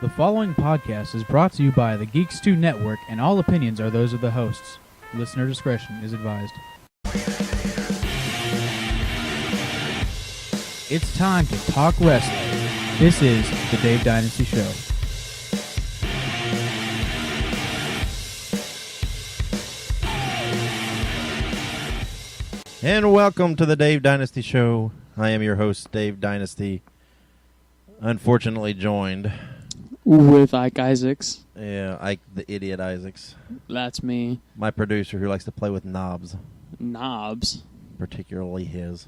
The following podcast is brought to you by the Geeks 2 Network, and all opinions are those of the hosts. Listener discretion is advised. It's time to talk wrestling. This is the Dave Dynasty Show. And welcome to the Dave Dynasty Show. I am your host, Dave Dynasty. Unfortunately joined with Ike Isaacs. Yeah, Ike the Idiot Isaacs. That's me. My producer who likes to play with knobs. Knobs. Particularly his.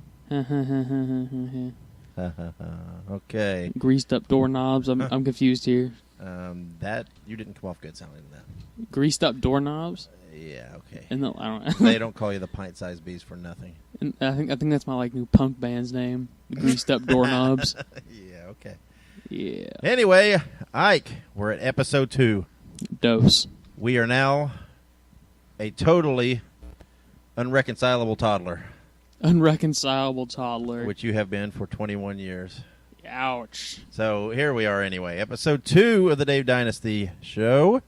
Okay. Greased up doorknobs. I'm confused here. That you didn't come off good sounding that. Greased up doorknobs? Yeah, okay. And I don't They don't call you the pint-sized beast for nothing. And I think that's my new punk band's name. The Greased Up Doorknobs. Yeah, okay. Yeah. Anyway, Ike, we're at episode 2. Dose. We are now a totally unreconcilable toddler. Unreconcilable toddler. Which you have been for 21 years. Ouch. So here we are anyway. Episode 2 of the Dave Dynasty Show.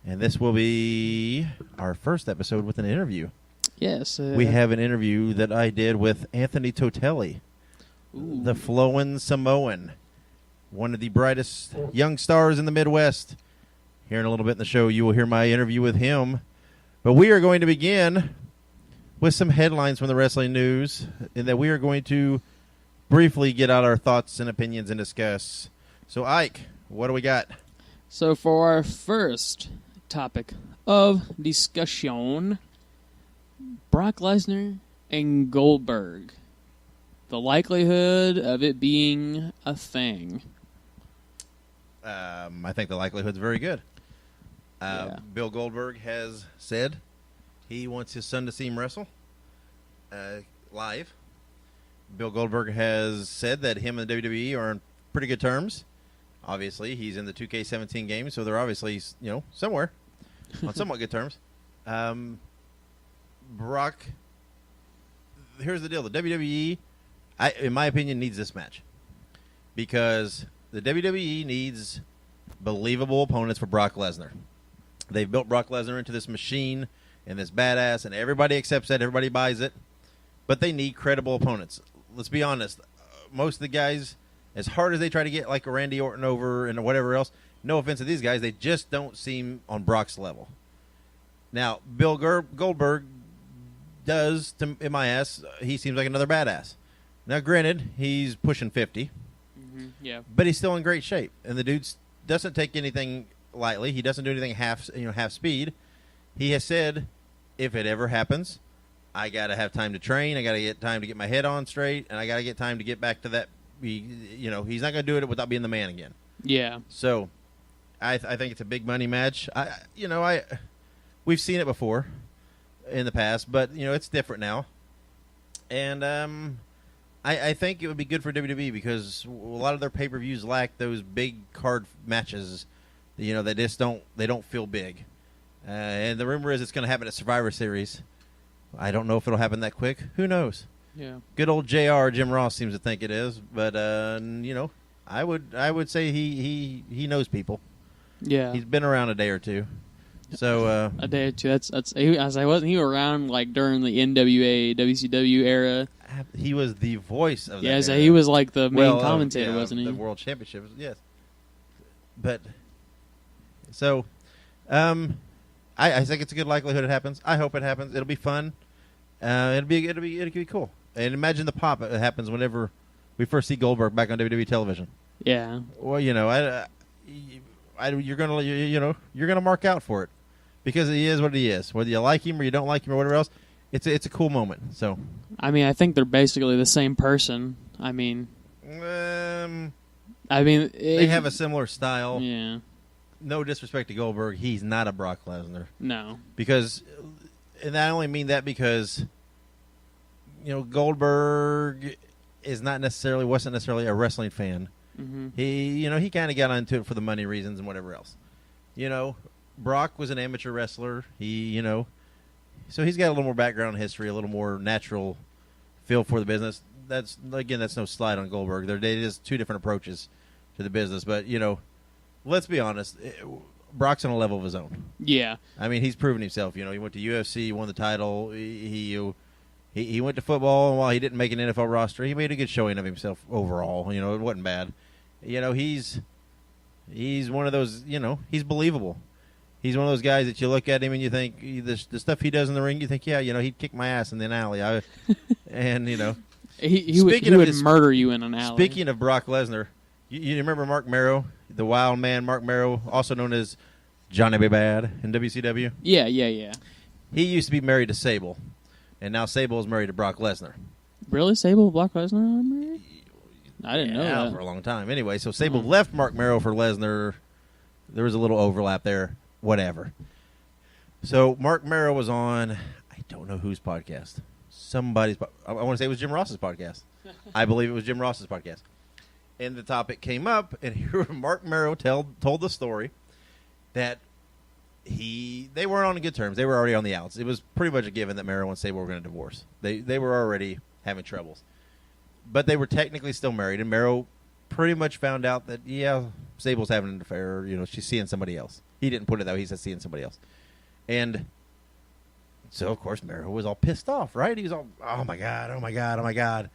And this will be our first episode with an interview. Yes. We have an interview that I did with Anthony Toatele, the Flowin Samoan, one of the brightest young stars in the Midwest. Here in a little bit in the show, you will hear my interview with him. But we are going to begin with some headlines from the wrestling news, in that we are going to briefly get out our thoughts and opinions and discuss. So, Ike, what do we got? So for our first topic of discussion, Brock Lesnar and Goldberg. The likelihood of it being a thing. I think the likelihood's very good. Bill Goldberg has said he wants his son to see him wrestle live. Bill Goldberg has said that him and the WWE are on pretty good terms. Obviously, he's in the 2K17 game, so they're obviously, somewhere on somewhat good terms. Brock, here's the deal. The WWE, in my opinion, needs this match. Because the WWE needs believable opponents for Brock Lesnar. They've built Brock Lesnar into this machine and this badass, and everybody accepts that. Everybody buys it. But they need credible opponents. Let's be honest. Most of the guys, as hard as they try to get like a Randy Orton over and whatever else, no offense to these guys, they just don't seem on Brock's level. Now, Bill Goldberg does, in my ass, he seems like another badass. Now, granted, he's pushing 50. Yeah. But he's still in great shape. And the dude doesn't take anything lightly. He doesn't do anything half speed. He has said, if it ever happens, I got to have time to train. I got to get time to get my head on straight. And I got to get time to get back to that. He's not going to do it without being the man again. Yeah. So, I think it's a big money match. We've seen it before in the past, but it's different now. And I think it would be good for WWE because a lot of their pay-per-views lack those big card matches. They just don't feel big. And the rumor is it's going to happen at Survivor Series. I don't know if it'll happen that quick. Who knows? Yeah. Good old JR, Jim Ross seems to think it is, but I would say he knows people. Yeah. He's been around a day or two. So a day or two. That's wasn't he around like during the NWA WCW era? He was the voice of that. Yeah, so era. he was like the main commentator, wasn't he? The World Championships, yes. But so I think it's a good likelihood it happens. I hope it happens. It'll be fun. It'll be cool. And imagine the pop that happens whenever we first see Goldberg back on WWE television. Yeah. Well, you're gonna mark out for it because he is what he is. Whether you like him or you don't like him or whatever else, it's a cool moment. So. I think they're basically the same person. They have a similar style. Yeah. No disrespect to Goldberg, he's not a Brock Lesnar. No. And I only mean that because, Goldberg wasn't necessarily a wrestling fan. Mm-hmm. He kind of got into it for the money reasons and whatever else. Brock was an amateur wrestler. So he's got a little more background history, a little more natural feel for the business. That's no slide on Goldberg. It is two different approaches to the business, but let's be honest. Brock's on a level of his own. Yeah. I mean, he's proven himself. You know, he went to UFC, he won the title. He went to football, and while he didn't make an NFL roster, he made a good showing of himself overall. You know, it wasn't bad. You know, he's one of those. You know, he's believable. He's one of those guys that you look at him and you think the stuff he does in the ring. You think, yeah, you know, he'd kick my ass in the alley. And you know, he would murder you in an alley. Speaking of Brock Lesnar, you remember Mark Merrow, the Wild Man, Mark Merrow, also known as Johnny B. Bad in WCW. Yeah. He used to be married to Sable, and now Sable is married to Brock Lesnar. Really, Sable, Brock Lesnar are married? I didn't know that for a long time. Anyway, so Sable left Mark Merrow for Lesnar. There was a little overlap there. Whatever. So Mark Merrow was on, I don't know whose podcast. Somebody's. I want to say it was Jim Ross's podcast. I believe it was Jim Ross's podcast. And the topic came up, and here Mark Merrow told the story that they weren't on good terms. They were already on the outs. It was pretty much a given that Merrow and Sable were going to divorce. They were already having troubles. But they were technically still married, and Merrow pretty much found out that, yeah, Sable's having an affair. You know, she's seeing somebody else. He didn't put it that way. He said seeing somebody else. And so, of course, Merrow was all pissed off, right? He was all, oh, my God, oh, my God, oh, my God.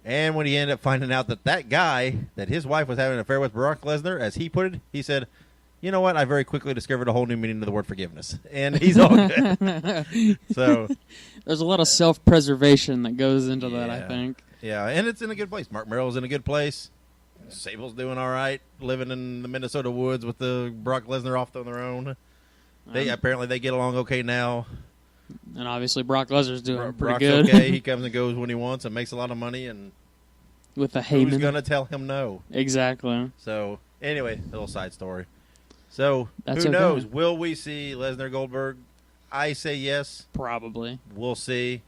And when he ended up finding out that guy, that his wife was having an affair with Brock Lesnar, as he put it, he said, you know what? I very quickly discovered a whole new meaning of the word forgiveness. And he's all good. So there's a lot of self-preservation that goes into that, I think. Yeah, and it's in a good place. Mark Merrill's in a good place. Sable's doing all right, living in the Minnesota woods with the Brock Lesnar off on their own. Apparently they get along okay now. And obviously Brock Lesnar's doing pretty Brock's good. Okay. He comes and goes when he wants and makes a lot of money. And with the Heyman. Who's going to tell him no? Exactly. So, anyway, a little side story. So, That's who okay. knows? Will we see Lesnar Goldberg? I say yes. Probably. We'll see.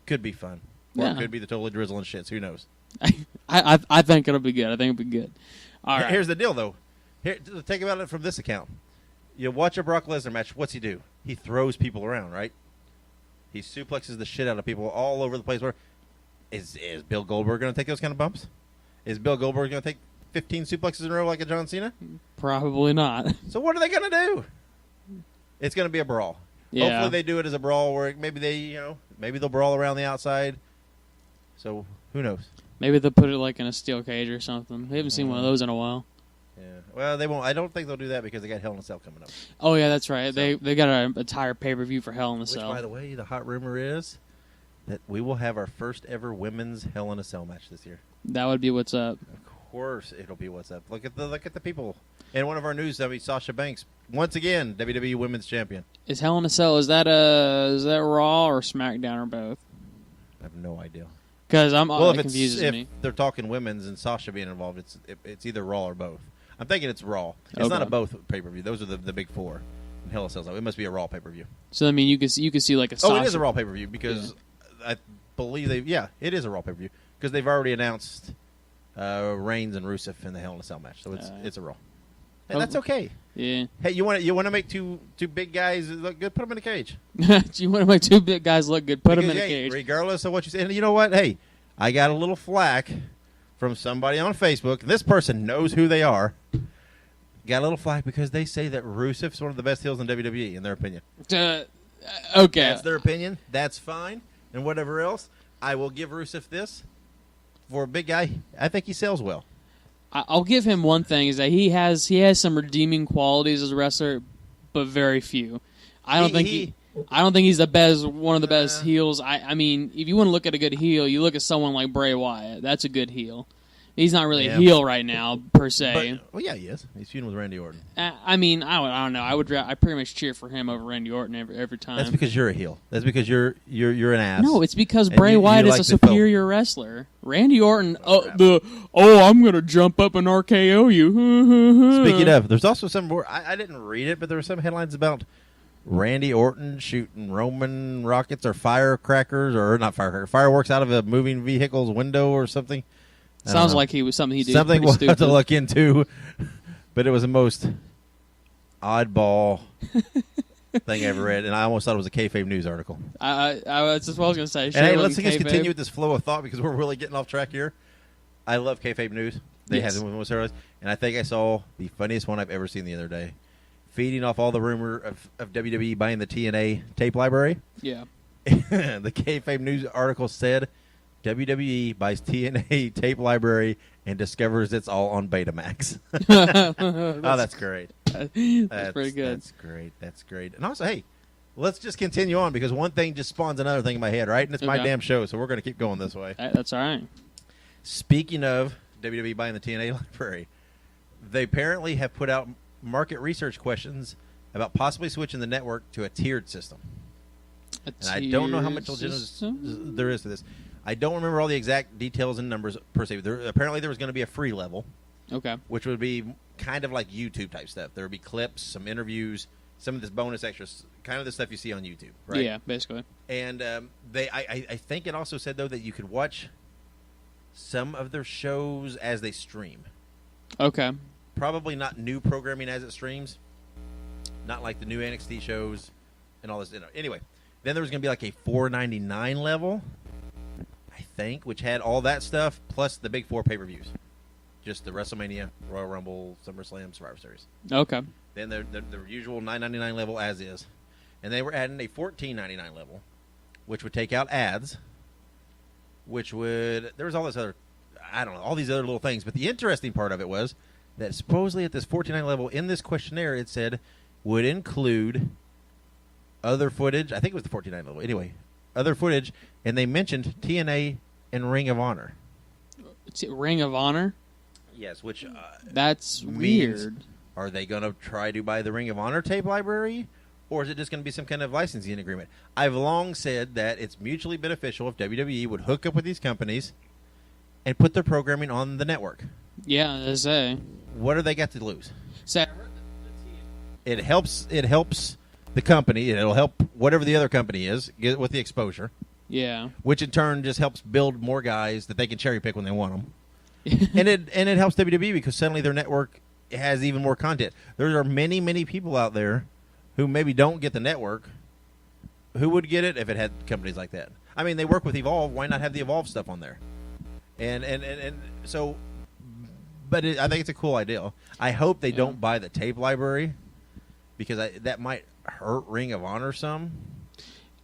Could be fun. Or Yeah. it could be the totally drizzling shits. Who knows? I think it'll be good. I think it'll be good. All right. Here's the deal, though. Think about it from this account. You watch a Brock Lesnar match. What's he do? He throws people around, right? He suplexes the shit out of people all over the place. Where is Bill Goldberg going to take those kind of bumps? Is Bill Goldberg going to take 15 suplexes in a row like a John Cena? Probably not. So what are they going to do? It's going to be a brawl. Yeah. Hopefully they do it as a brawl where maybe they'll brawl around the outside. So who knows? Maybe they'll put it like in a steel cage or something. We haven't seen one of those in a while. Yeah. Well, they won't. I don't think they'll do that because they got Hell in a Cell coming up. Oh yeah, that's right. So, they got an entire pay-per-view for Hell in a Cell. Which, by the way, the hot rumor is that we will have our first ever women's Hell in a Cell match this year. That would be what's up. Of course, it'll be what's up. Look at the people. And one of our news, Sasha Banks, once again WWE Women's Champion. Is Hell in a Cell? Is that Raw or SmackDown or both? I have no idea. Because it if confuses me. they're talking women's and Sasha being involved, it's either Raw or both. I'm thinking it's Raw. It's not a both pay-per-view. Those are the big four. And Hell in a Cell, it must be a Raw pay-per-view. So I mean, you could see like a. Sasha. Oh, it is a Raw pay-per-view because I believe it is a Raw pay-per-view because they've already announced Reigns and Rusev in the Hell in a Cell match, so it's a Raw. And that's okay. Yeah. Hey, you want to make two big guys look good? Put them in a cage. You want to make two big guys look good? Put them in a cage. Regardless of what you say, and you know what? Hey, I got a little flack from somebody on Facebook. This person knows who they are. Got a little flack because they say that Rusev's one of the best heels in WWE, in their opinion. Okay. That's their opinion. That's fine. And whatever else, I will give Rusev this. For a big guy, I think he sells well. I'll give him one thing, is that he has some redeeming qualities as a wrestler, but very few. I don't think he's the best, one of the best heels. I mean, if you want to look at a good heel, you look at someone like Bray Wyatt. That's a good heel. He's not really a heel right now, per se. Well, yeah, he is. He's feuding with Randy Orton. I mean, I don't know. I pretty much cheer for him over Randy Orton every time. That's because you're a heel. That's because you're an ass. No, it's because Bray Wyatt is a superior wrestler. Randy Orton, I'm gonna jump up and RKO you. Speaking of, there's also some more. I didn't read it, but there were some headlines about Randy Orton shooting Roman rockets or firecrackers, or not firecrackers, fireworks out of a moving vehicle's window or something. Sounds like he was something he did. Something we'll stupid. have to look into, but it was the most oddball thing I ever read, and I almost thought it was a kayfabe news article. That's just what I was going to say. And hey, let's just continue with this flow of thought because we're really getting off track here. I love kayfabe news. They had them with steroids. And I think I saw the funniest one I've ever seen the other day. Feeding off all the rumor of WWE buying the TNA tape library. Yeah. The Kayfabe News article said WWE buys TNA tape library and discovers it's all on Betamax. That's great. That's pretty good. That's great. And also, hey, let's just continue on because one thing just spawns another thing in my head, right? And it's my damn show, so we're going to keep going this way. That's all right. Speaking of WWE buying the TNA library, they apparently have put out market research questions about possibly switching the network to a tiered system. And I don't know how much legitimacy there is to this. I don't remember all the exact details and numbers per se. Apparently there was going to be a free level. Okay. Which would be kind of like YouTube type stuff. There would be clips, some interviews, some of this bonus extras, kind of the stuff you see on YouTube, right? Yeah, basically. And I think it also said, though, that you could watch some of their shows as they stream. Okay. Probably not new programming as it streams. Not like the new NXT shows and all this. Anyway, then there was going to be like a $4.99 level, I think, which had all that stuff plus the big 4 pay-per-views. Just the WrestleMania, Royal Rumble, SummerSlam, Survivor Series. Okay. Then the usual $9.99 level as is. And they were adding a $14.99 level, which would take out ads, which would... There was all this other... I don't know, all these other little things. But the interesting part of it was that supposedly at this $14.99 level, in this questionnaire, it said would include other footage. I think it was the $14.99 level. Anyway, other footage. And they mentioned TNA and Ring of Honor. Ring of Honor? Yes, which... that's weird. Are they going to try to buy the Ring of Honor tape library? Or is it just going to be some kind of licensing agreement? I've long said that it's mutually beneficial if WWE would hook up with these companies and put their programming on the network. Yeah, I say. What do they got to lose? So, it helps the company. It'll help whatever the other company is get with the exposure. Yeah. Which in turn just helps build more guys that they can cherry pick when they want them. and it helps WWE because suddenly their network has even more content. There are many, many people out there who maybe don't get the network who would get it if it had companies like that. I mean, they work with Evolve. Why not have the Evolve stuff on there? And so, but I think it's a cool idea. I hope they don't buy the tape library because that might hurt Ring of Honor some.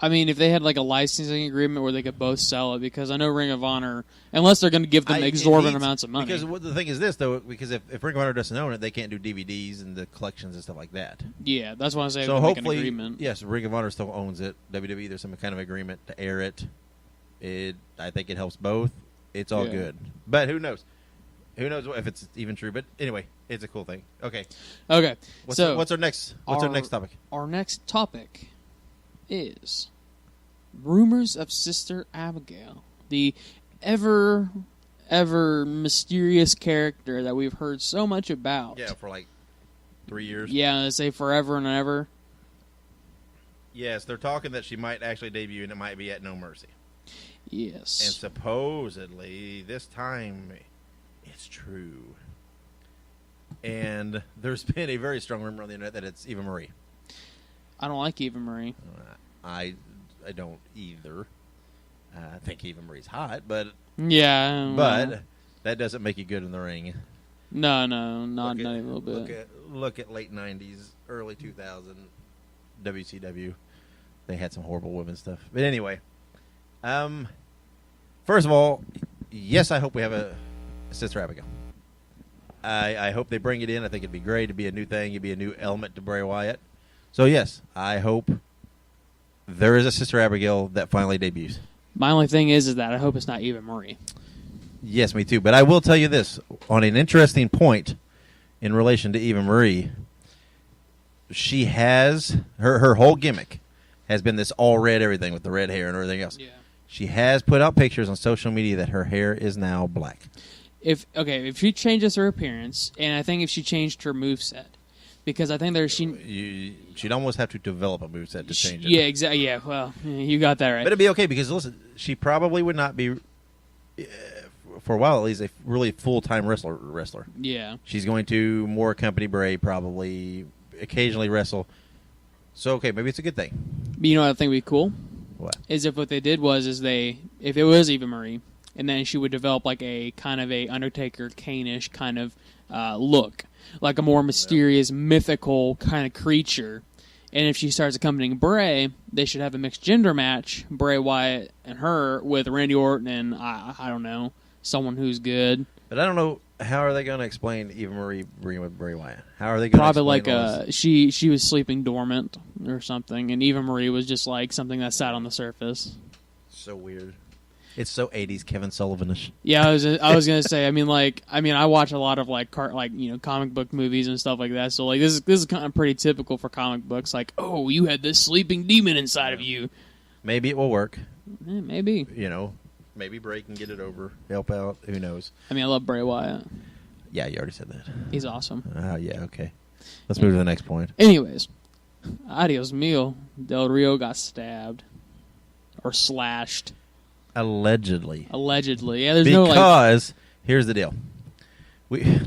I mean, if they had like a licensing agreement where they could both sell it, because I know Ring of Honor, unless they're going to give them exorbitant amounts of money. Because the thing is this, though, because if Ring of Honor doesn't own it, they can't do DVDs and the collections and stuff like that. Yeah, that's why I say so hopefully, make an agreement. Yes, Ring of Honor still owns it. WWE, there's some kind of agreement to air it. I think it helps both. It's all good. But who knows? Who knows if it's even true? But anyway, it's a cool thing. Okay. What's our next topic? Our next topic is rumors of Sister Abigail, the ever mysterious character that we've heard so much about. Yeah, for like 3 years. Yeah, they say forever and ever. Yes, they're talking that she might actually debut, and it might be at No Mercy. Yes. And supposedly, this time, it's true. And there's been a very strong rumor on the internet that it's Eva Marie. I don't like Eva Marie. I don't either. I think Eva Marie's hot, but but that doesn't make you good in the ring. No, not even a little bit. Look at late 90s, early 2000 WCW. They had some horrible women stuff. But anyway, first of all, yes, I hope we have a Sister Abigail. I hope they bring it in. I think it'd be great. It'd be a new thing. It'd be a new element to Bray Wyatt. So, yes, I hope there is a Sister Abigail that finally debuts. My only thing is that I hope it's not Eva Marie. Yes, me too. But I will tell you this. On an interesting point in relation to Eva Marie, she has, her whole gimmick has been this all red everything with the red hair and everything else. Yeah. She has put out pictures on social media that her hair is now black. If she changes her appearance, and I think if she changed her moveset, because I think she'd almost have to develop a moveset to change it. Yeah, exactly. Yeah, well, you got that right. But it'd be okay because, listen, she probably would not be, for a while at least, a really full-time wrestler. Yeah. She's going to more accompany Bray, probably, occasionally wrestle. So, okay, maybe it's a good thing. You know what I think would be cool? What? Is if what they did was if it was Eva Marie, and then she would develop like a kind of a Undertaker Kane-ish kind of look, like a more mysterious, mythical kind of creature. And if she starts accompanying Bray, they should have a mixed gender match, Bray Wyatt and her, with Randy Orton and, I don't know, someone who's good. But I don't know, how are they going to explain Eva Marie with Bray Wyatt? How are they going to Probably explain like she was sleeping dormant or something, and Eva Marie was just like something that sat on the surface. So weird. It's so 80s Kevin Sullivan-ish. Yeah, I was gonna say. I watch a lot of like comic book movies and stuff like that. So like this is kind of pretty typical for comic books. Like, oh, you had this sleeping demon inside of you. Maybe it will work. Maybe. Maybe Bray can get it over, help out. Who knows? I love Bray Wyatt. Yeah, you already said that. He's awesome. Oh, yeah, okay. Let's move to the next point. Anyways, adios mio. Del Rio got stabbed or slashed. Allegedly. Yeah, there's because here's the deal.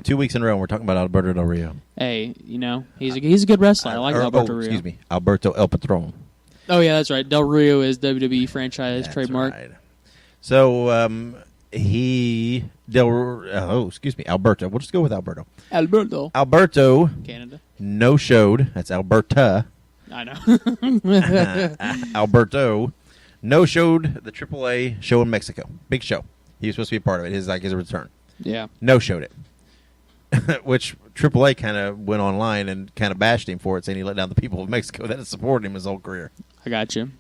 2 weeks in a row, we're talking about Alberto Del Rio. Hey, he's a good wrestler. I like Alberto Rio. Excuse me, Alberto El Patron. Oh yeah, that's right. Del Rio is WWE franchise trademark. Right. So Alberto. We'll just go with Alberto. Alberto Canada. No showed. That's Alberta. I know. Alberto no showed the AAA show in Mexico. Big show. He was supposed to be a part of it. His return. Yeah. No showed it. Which AAA kind of went online and kind of bashed him for it, saying he let down the people of Mexico that had supported him his whole career. I got you.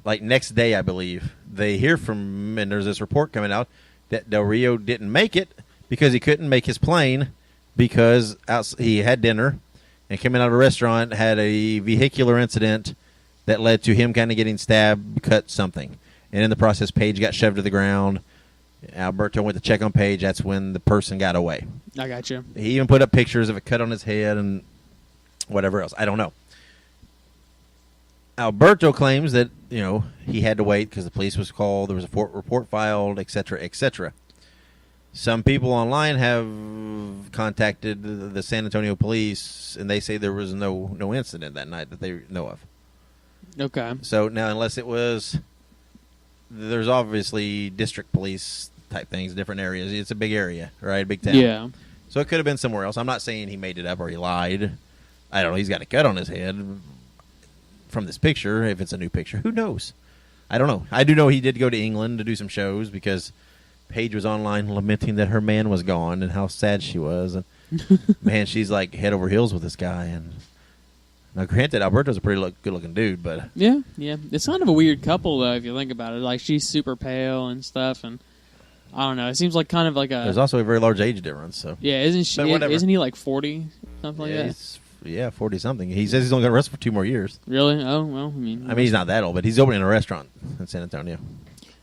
Like next day, I believe, they hear from him, and there's this report coming out that Del Rio didn't make it because he couldn't make his plane because he had dinner and coming out of a restaurant had a vehicular incident that led to him kind of getting stabbed, cut something. And in the process, Paige got shoved to the ground. Alberto went to check on Paige. That's when the person got away. I got you. He even put up pictures of a cut on his head and whatever else. I don't know. Alberto claims that, he had to wait because the police was called, there was a report filed, etc., etc. Some people online have contacted the San Antonio police, and they say there was no incident that night that they know of. Okay. So now, unless it was, there's obviously district police type things, different areas. It's a big area, right? Big town. Yeah. So it could have been somewhere else. I'm not saying he made it up or he lied. I don't know. He's got a cut on his head from this picture, if it's a new picture. Who knows? I don't know. I do know he did go to England to do some shows because Paige was online lamenting that her man was gone and how sad she was. And man, she's like head over heels with this guy. And now, granted, Alberto's a pretty good-looking dude, but yeah, it's kind of a weird couple though if you think about it. Like she's super pale and stuff, and I don't know. It seems like kind of like a. There's also a very large age difference. So yeah, isn't he like 40 something like that? Yeah, 40 something. He says he's only going to wrestle for 2 more years. Really? Oh well, he's not that old, but he's opening a restaurant in San Antonio.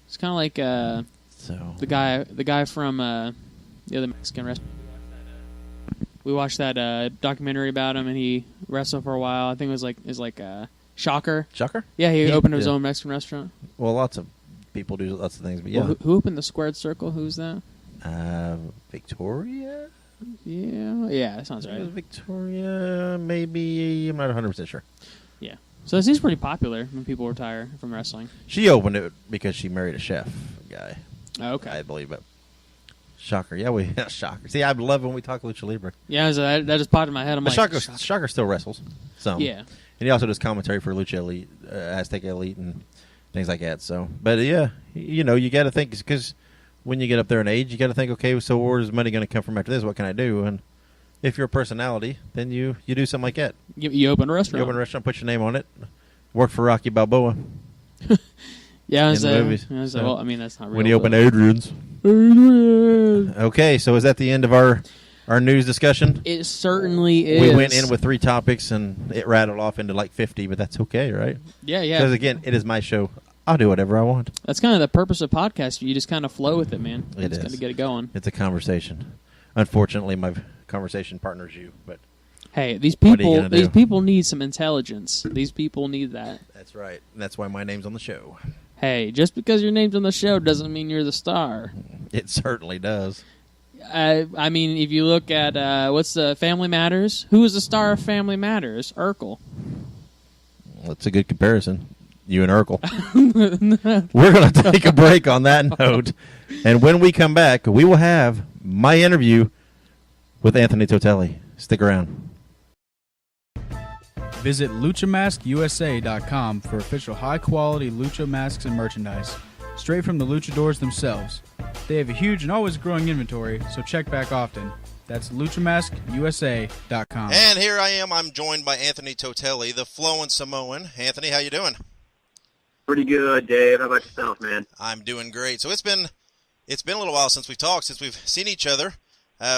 It's kind of like the guy from the other Mexican restaurant. We watched that documentary about him, and he wrestled for a while. I think it was like Shocker. Shocker? Yeah, he opened his own Mexican restaurant. Well, lots of people do lots of things, but yeah. Well, who opened the Squared Circle? Who's that? Victoria? Yeah, that sounds right. Victoria, maybe. I'm not 100% sure. Yeah. So it seems pretty popular when people retire from wrestling. She opened it because she married a chef guy. Oh, okay. I believe it. Shocker. Yeah, Shocker. See, I love when we talk Lucha Libre. Yeah, so that just popped in my head. I'm like, Shocker still wrestles. Some. Yeah. And he also does commentary for Lucha Elite, Aztec Elite, and things like that. So, but yeah, you got to think, because when you get up there in age, you got to think, okay, so where's money going to come from after this? What can I do? And if you're a personality, then you do something like that. You open a restaurant. You open a restaurant, put your name on it. Work for Rocky Balboa. Yeah, in the movies. Well, I mean, that's not real. When he opened Adrian's. Okay, so is that the end of our news discussion? It certainly is. We went in with 3 topics, and it rattled off into like 50, but that's okay, right? Yeah. Because, again, it is my show. I'll do whatever I want. That's kind of the purpose of podcasts. You just kind of flow with it, man. It is. Got to get it going. It's a conversation. Unfortunately, my conversation partner's you, but hey, these people need some intelligence. These people need that. That's right. That's why my name's on the show. Hey, just because your name's on the show doesn't mean you're the star. It certainly does. I mean, if you look at what's the Family Matters, who is the star of Family Matters? Urkel. That's a good comparison. You and Urkel. We're going to take a break on that note. And when we come back, we will have my interview with Anthony Toatele. Stick around. Visit LuchaMaskUSA.com for official high-quality Lucha masks and merchandise, straight from the luchadors themselves. They have a huge and always growing inventory, so check back often. That's LuchaMaskUSA.com. And here I am. I'm joined by Anthony Toatele, the Flowin Samoan. Anthony, how you doing? Pretty good, Dave. How about yourself, man? I'm doing great. So it's been a little while since we've talked, since we've seen each other.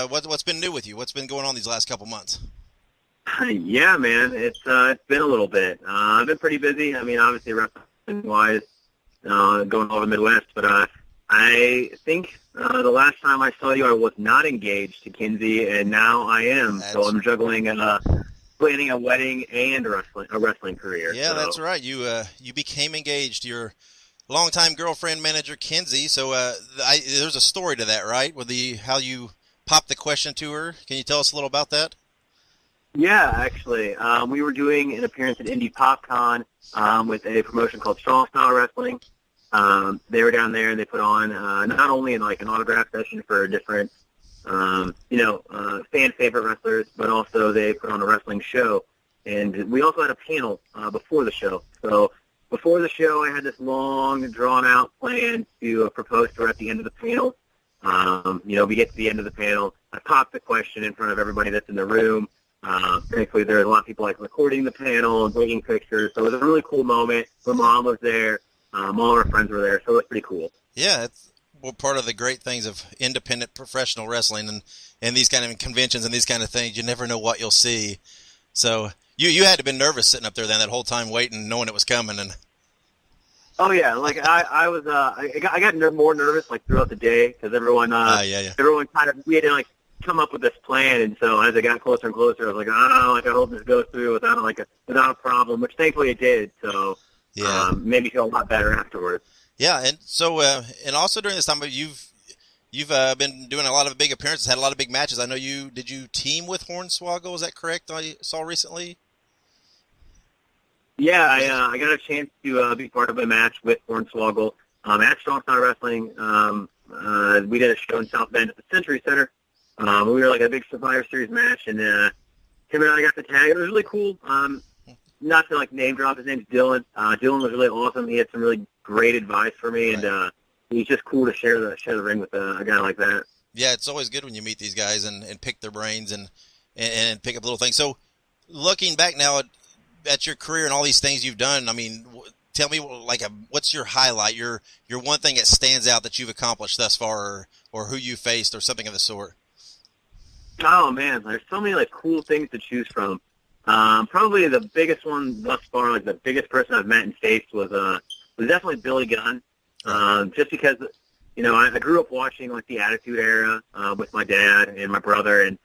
What's been new with you? What's been going on these last couple months? Yeah, man. It's been a little bit. I've been pretty busy. I mean, obviously wrestling-wise, going all the Midwest. But I think the last time I saw you, I was not engaged to Kinsey, and now I am. So I'm juggling planning a wedding and a wrestling career. Yeah, that's right. You became engaged. Your longtime girlfriend, manager Kinsey. So there's a story to that, right? With how you popped the question to her. Can you tell us a little about that? Yeah, actually, we were doing an appearance at Indie PopCon with a promotion called Strong Style Wrestling. They were down there and they put on not only an autograph session for different, fan favorite wrestlers, but also they put on a wrestling show. And we also had a panel before the show. So before the show, I had this long, drawn-out plan to propose to her at the end of the panel. We get to the end of the panel. I pop the question in front of everybody that's in the room. Thankfully, there were a lot of people recording the panel and taking pictures. So it was a really cool moment. My mom was there. All our friends were there. So it was pretty cool. Yeah, it's part of the great things of independent professional wrestling and these kind of conventions and these kind of things. You never know what you'll see. So you had to have been nervous sitting up there then that whole time waiting, knowing it was coming. And oh yeah, I was I got more nervous throughout the day because everyone everyone we had to come up with this plan, and so as it got closer and closer, I was I hope this goes through without a problem, which thankfully it did. So made me feel a lot better afterwards. Yeah, and so and also during this time, you've been doing a lot of big appearances, had a lot of big matches. I know did you team with Hornswoggle? Is that correct? I saw recently. Yeah, I got a chance to be part of a match with Hornswoggle at Strong Style Wrestling. We did a show in South Bend at the Century Center. We were a big Survivor Series match, and him and I got the tag. It was really cool. Not to name drop, his name's Dylan. Dylan was really awesome. He had some really great advice for me, and he's just cool to share the ring with a guy like that. Yeah, it's always good when you meet these guys and pick their brains and pick up little things. So looking back now at your career and all these things you've done, I mean, tell me what's your highlight, your one thing that stands out that you've accomplished thus far, or who you faced, or something of the sort. Oh man, there's so many cool things to choose from. Probably the biggest one thus far, the biggest person I've met and faced was definitely Billy Gunn. Just because I grew up watching the Attitude Era with my dad and my brother, and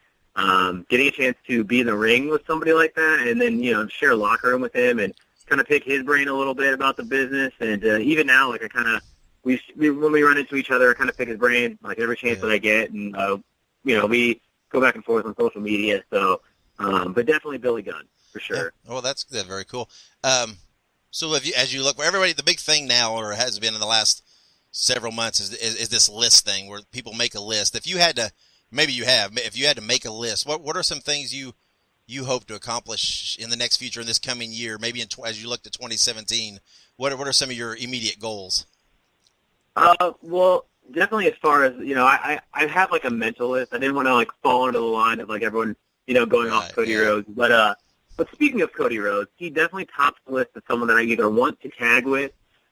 getting a chance to be in the ring with somebody like that, and then share a locker room with him and kind of pick his brain a little bit about the business. And even now, I kind of when we run into each other, I kind of pick his brain every chance that I get, and we go back and forth on social media. So, but definitely Billy Gunn for sure. Yeah. Well, that's very cool. So as you look, everybody, the big thing now, or has been in the last several months, is this list thing where people make a list. If you had to, if you had to make a list, what are some things you hope to accomplish in the next future, in this coming year, maybe as you look to 2017? What are some of your immediate goals? Well, definitely as far as, I have a mental list. I didn't want to fall into the line of everyone, going off Cody Rhodes. But speaking of Cody Rhodes, he definitely tops the list of someone that I either want to tag with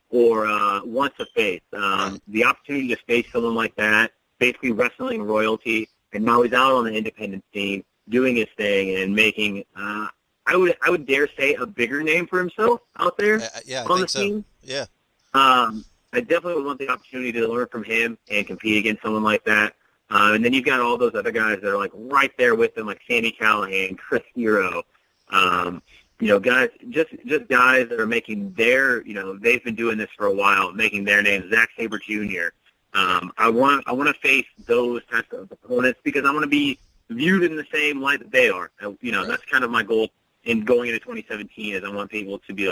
or want to face. The opportunity to face someone like that, basically wrestling royalty, and now he's out on the independent scene doing his thing and making, I would dare say, a bigger name for himself out there on the scene. Yeah. I definitely would want the opportunity to learn from him and compete against someone like that. And then you've got all those other guys that are right there with him, like Sami Callihan, Chris Hero. Guys, just guys that are making their, they've been doing this for a while, making their names. Zack Sabre Jr. I want to face those types of opponents because I want to be viewed in the same light that they are. That's kind of my goal in going into 2017 is I want people to be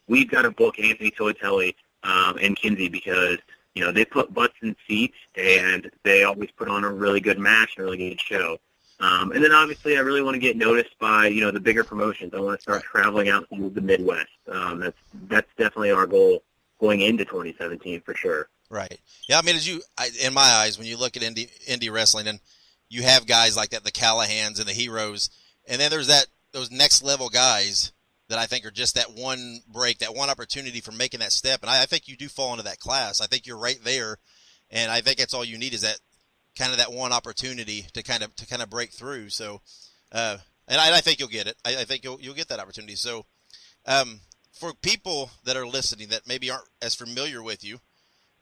we've got to book Anthony Toatele and Kinsey because, they put butts in seats and they always put on a really good match and a really good show. And then obviously I really want to get noticed by, the bigger promotions. I want to start traveling out to the Midwest. That's definitely our goal going into 2017 for sure. Right. Yeah. I mean, in my eyes, when you look at indie wrestling, and you have guys like that, the Callahans and the Heroes, and then there's those next level guys that I think are just that one break, that one opportunity for making that step. And I think you do fall into that class. I think you're right there. And I think that's all you need is that kind of that one opportunity to kind of break through. So, and I think you'll get it. I think you'll get that opportunity. So, for people that are listening that maybe aren't as familiar with you,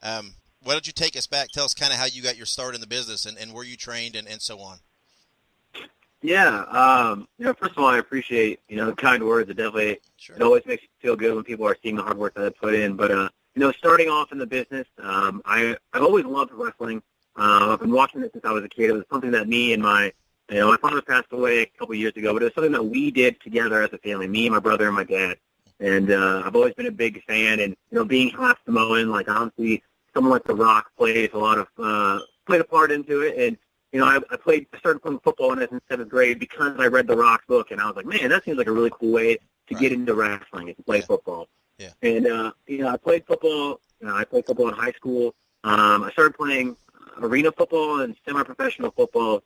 why don't you take us back? Tell us kind of how you got your start in the business and where you trained and so on. Yeah. First of all, I appreciate, the kind words. It definitely, It always makes you feel good when people are seeing the hard work that I put in. But, starting off in the business, I've always loved wrestling. I've been watching it since I was a kid. It was something that me and my father passed away a couple years ago, but it was something that we did together as a family, me, my brother, and my dad. And I've always been a big fan. And, being half Samoan, like honestly, someone like The Rock played a part into it. And, I started playing football when I was in 7th grade because I read The Rock's book, and I was like, man, that seems like a really cool way to get into wrestling and to play football. Yeah. And, I played football. I played football in high school. I started playing arena football and semi-professional football.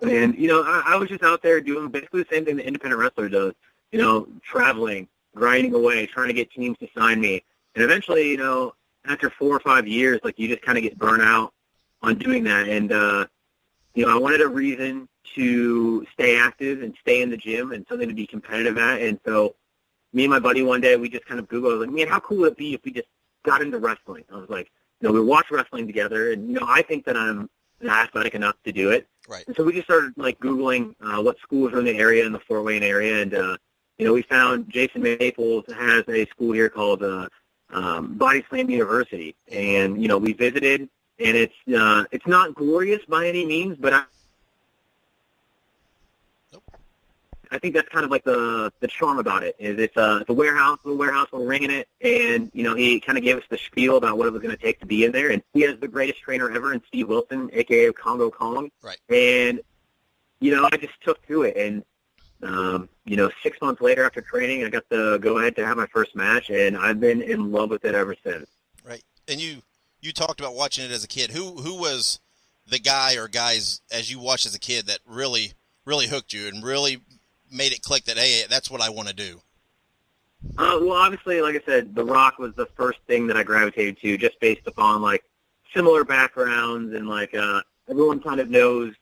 And, I was just out there doing basically the same thing the independent wrestler does, traveling, grinding away, trying to get teams to sign me. And eventually, after 4 or 5 years, like you just kind of get burnt out on doing that. And, I wanted a reason to stay active and stay in the gym and something to be competitive at. And so me and my buddy one day, we just kind of Googled, I was like, man, how cool would it be if we just got into wrestling? I was like, we watch wrestling together, and, I think that I'm athletic enough to do it. Right. And so we just started, Googling what schools are in the area, in the Fort Wayne area, and, we found Jason Maples has a school here called Body Slam University, and, we visited, and it's not glorious by any means, but I think that's kind of like the charm about it. Is it's a warehouse, we're ringing it, and he kind of gave us the spiel about what it was going to take to be in there, and he has the greatest trainer ever in Steve Wilson, aka Congo Kong. Right. And I just took to it, and 6 months later after training, I got the go ahead to have my first match, and I've been in love with it ever since. Right. And you talked about watching it as a kid. Who was the guy or guys as you watched as a kid that really hooked you and really made it click that, hey, that's what I want to do? Well, obviously, like I said, The Rock was the first thing that I gravitated to, just based upon similar backgrounds, and everyone kind of knows,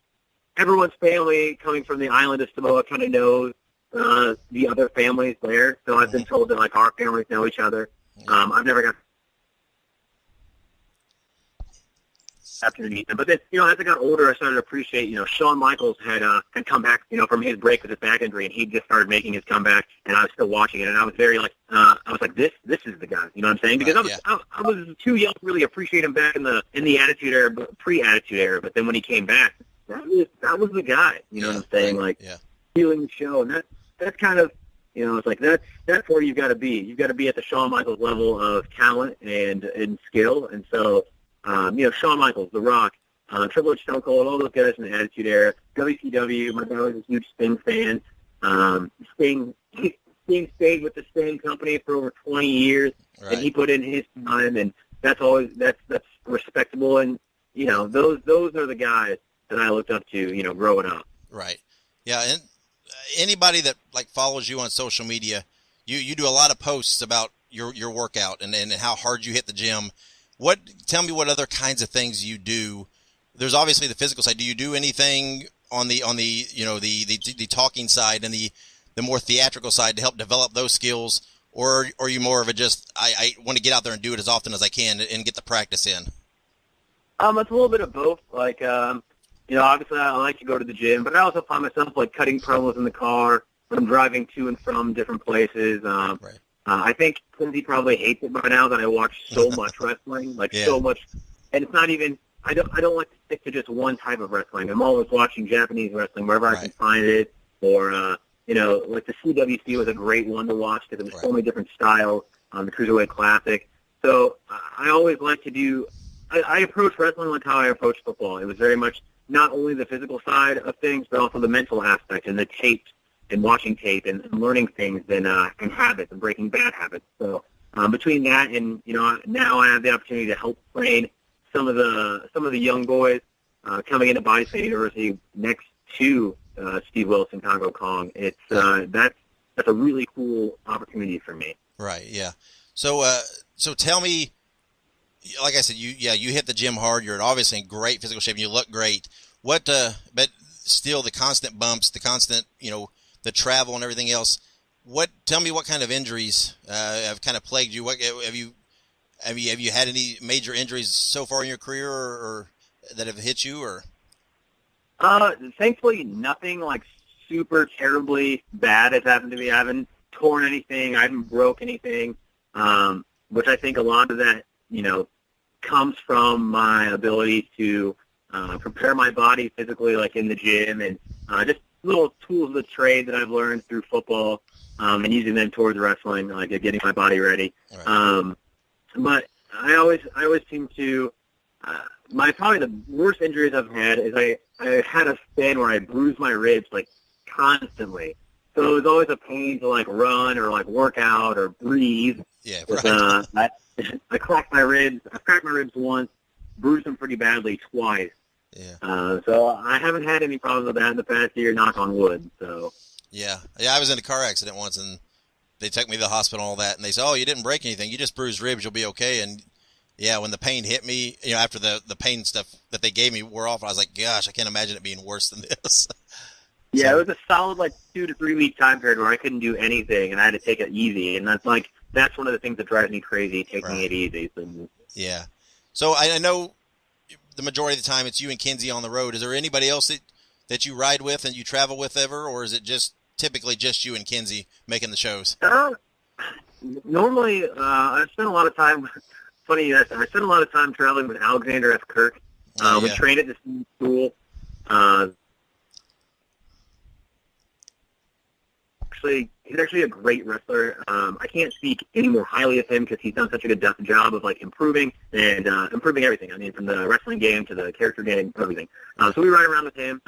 everyone's family coming from the island of Samoa kind of knows the other families there. So I've been told that our families know each other. I've never got opportunity to meet them. But then, as I got older, I started to appreciate, Shawn Michaels had come back, from his break with his back injury, and he just started making his comeback, and I was still watching it, and I was very this is the guy, you know what I'm saying? Because I was too young to really appreciate him back in the Attitude Era, pre-Attitude Era, but then when he came back, that was the guy, you know what I'm saying? Feeling the show, and that's kind of, it's that's where you've got to be. You've got to be at the Shawn Michaels level of talent and skill, and so, Shawn Michaels, The Rock, Triple H, Stone Cold, all those guys in the Attitude Era, WCW, my brother was a huge Sting fan. Sting stayed with the Sting company for over 20 years, right. And he put in his time, and that's respectable, and, those are the guys that I looked up to, growing up. Right. Yeah, and anybody that, follows you on social media, you do a lot of posts about your workout and how hard you hit the gym. Tell me what other kinds of things you do. There's obviously the physical side. Do you do anything on the the talking side and the more theatrical side to help develop those skills, or are you more of a just I want to get out there and do it as often as I can and get the practice in? It's a little bit of both. Obviously I like to go to the gym, but I also find myself cutting promos in the car when I'm driving to and from different places. Right. I think Lindsay probably hates it by now that I watch so much wrestling, so much, and it's not even. I don't like to stick to just one type of wrestling. I'm always watching Japanese wrestling wherever I can find it, or like the CWC was a great one to watch because there was so many different styles on the Cruiserweight Classic. So I always like to do. I approach wrestling like how I approach football. It was very much not only the physical side of things, but also the mental aspect and the tapes and watching tape and learning things and habits and breaking bad habits. So between that and now I have the opportunity to help train some of the young boys coming into Body Slam University next to Steve Wilson, Congo Kong. It's that's a really cool opportunity for me. Right. Yeah. So tell me, like I said, you hit the gym hard. You're obviously in great physical shape and you look great. But still the constant bumps, the constant, the travel and everything else. Tell me what kind of injuries have kind of plagued you? What have you had any major injuries so far in your career or that have hit you or? Thankfully nothing like super terribly bad has happened to me. I haven't torn anything. I haven't broke anything. Which I think a lot of that, comes from my ability to prepare my body physically, like in the gym, and just little tools of the trade that I've learned through football and using them towards wrestling, like getting my body ready. Right. But I always seem to probably the worst injuries I've had is I had a spin where I bruised my ribs like constantly. So it was always a pain to like run or like work out or breathe. Yeah, right. I cracked my ribs. I've cracked my ribs once, bruised them pretty badly twice. Yeah. So I haven't had any problems with that in the past year, knock on wood. So. Yeah. I was in a car accident once, and they took me to the hospital and all that, and they said, "Oh, you didn't break anything. You just bruised ribs. You'll be okay." And yeah, when the pain hit me, after the pain stuff that they gave me wore off, I was like, "Gosh, I can't imagine it being worse than this." Yeah, it was a solid 2 to 3 week time period where I couldn't do anything, and I had to take it easy, and that's one of the things that drives me crazy, taking it easy. So. Yeah. So I know the majority of the time it's you and Kinsey on the road. Is there anybody else that you ride with and you travel with ever, or is it typically just you and Kinsey making the shows? Normally, I spend a lot of time. Funny, I spend a lot of time traveling with Alexander F. Kirk. We train at the same school. He's actually a great wrestler. I can't speak any more highly of him because he's done such a good job of improving and improving everything. I mean, from the wrestling game to the character game, everything. So we ride around with him.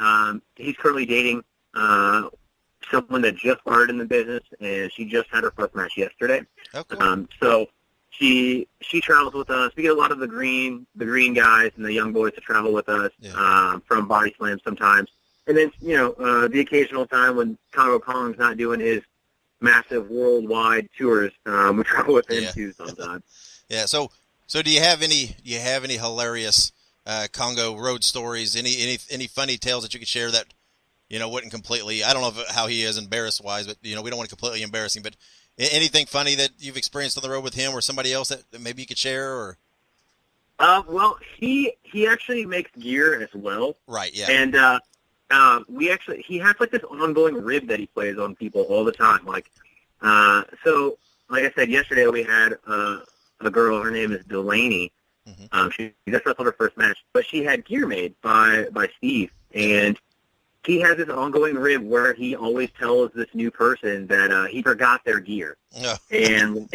He's currently dating someone that just started in the business, and she just had her first match yesterday. Oh, cool. So she travels with us. We get a lot of the green guys and the young boys to travel with us from Body Slam sometimes. And then, the occasional time when Congo Kong's not doing his massive worldwide tours, we travel with him too sometimes. Yeah. So do you have any hilarious Congo road stories? Any funny tales that you could share that wouldn't completely? I don't know how he is embarrassed wise, but we don't want to completely embarrass him. But anything funny that you've experienced on the road with him or somebody else that maybe you could share or? Well, he actually makes gear as well. Right. Yeah. And he has this ongoing rib that he plays on people all the time. So like I said, yesterday we had a girl, her name is Delaney. Mm-hmm. She just wrestled her first match, but she had gear made by Steve, and he has this ongoing rib where he always tells this new person that he forgot their gear. Oh. And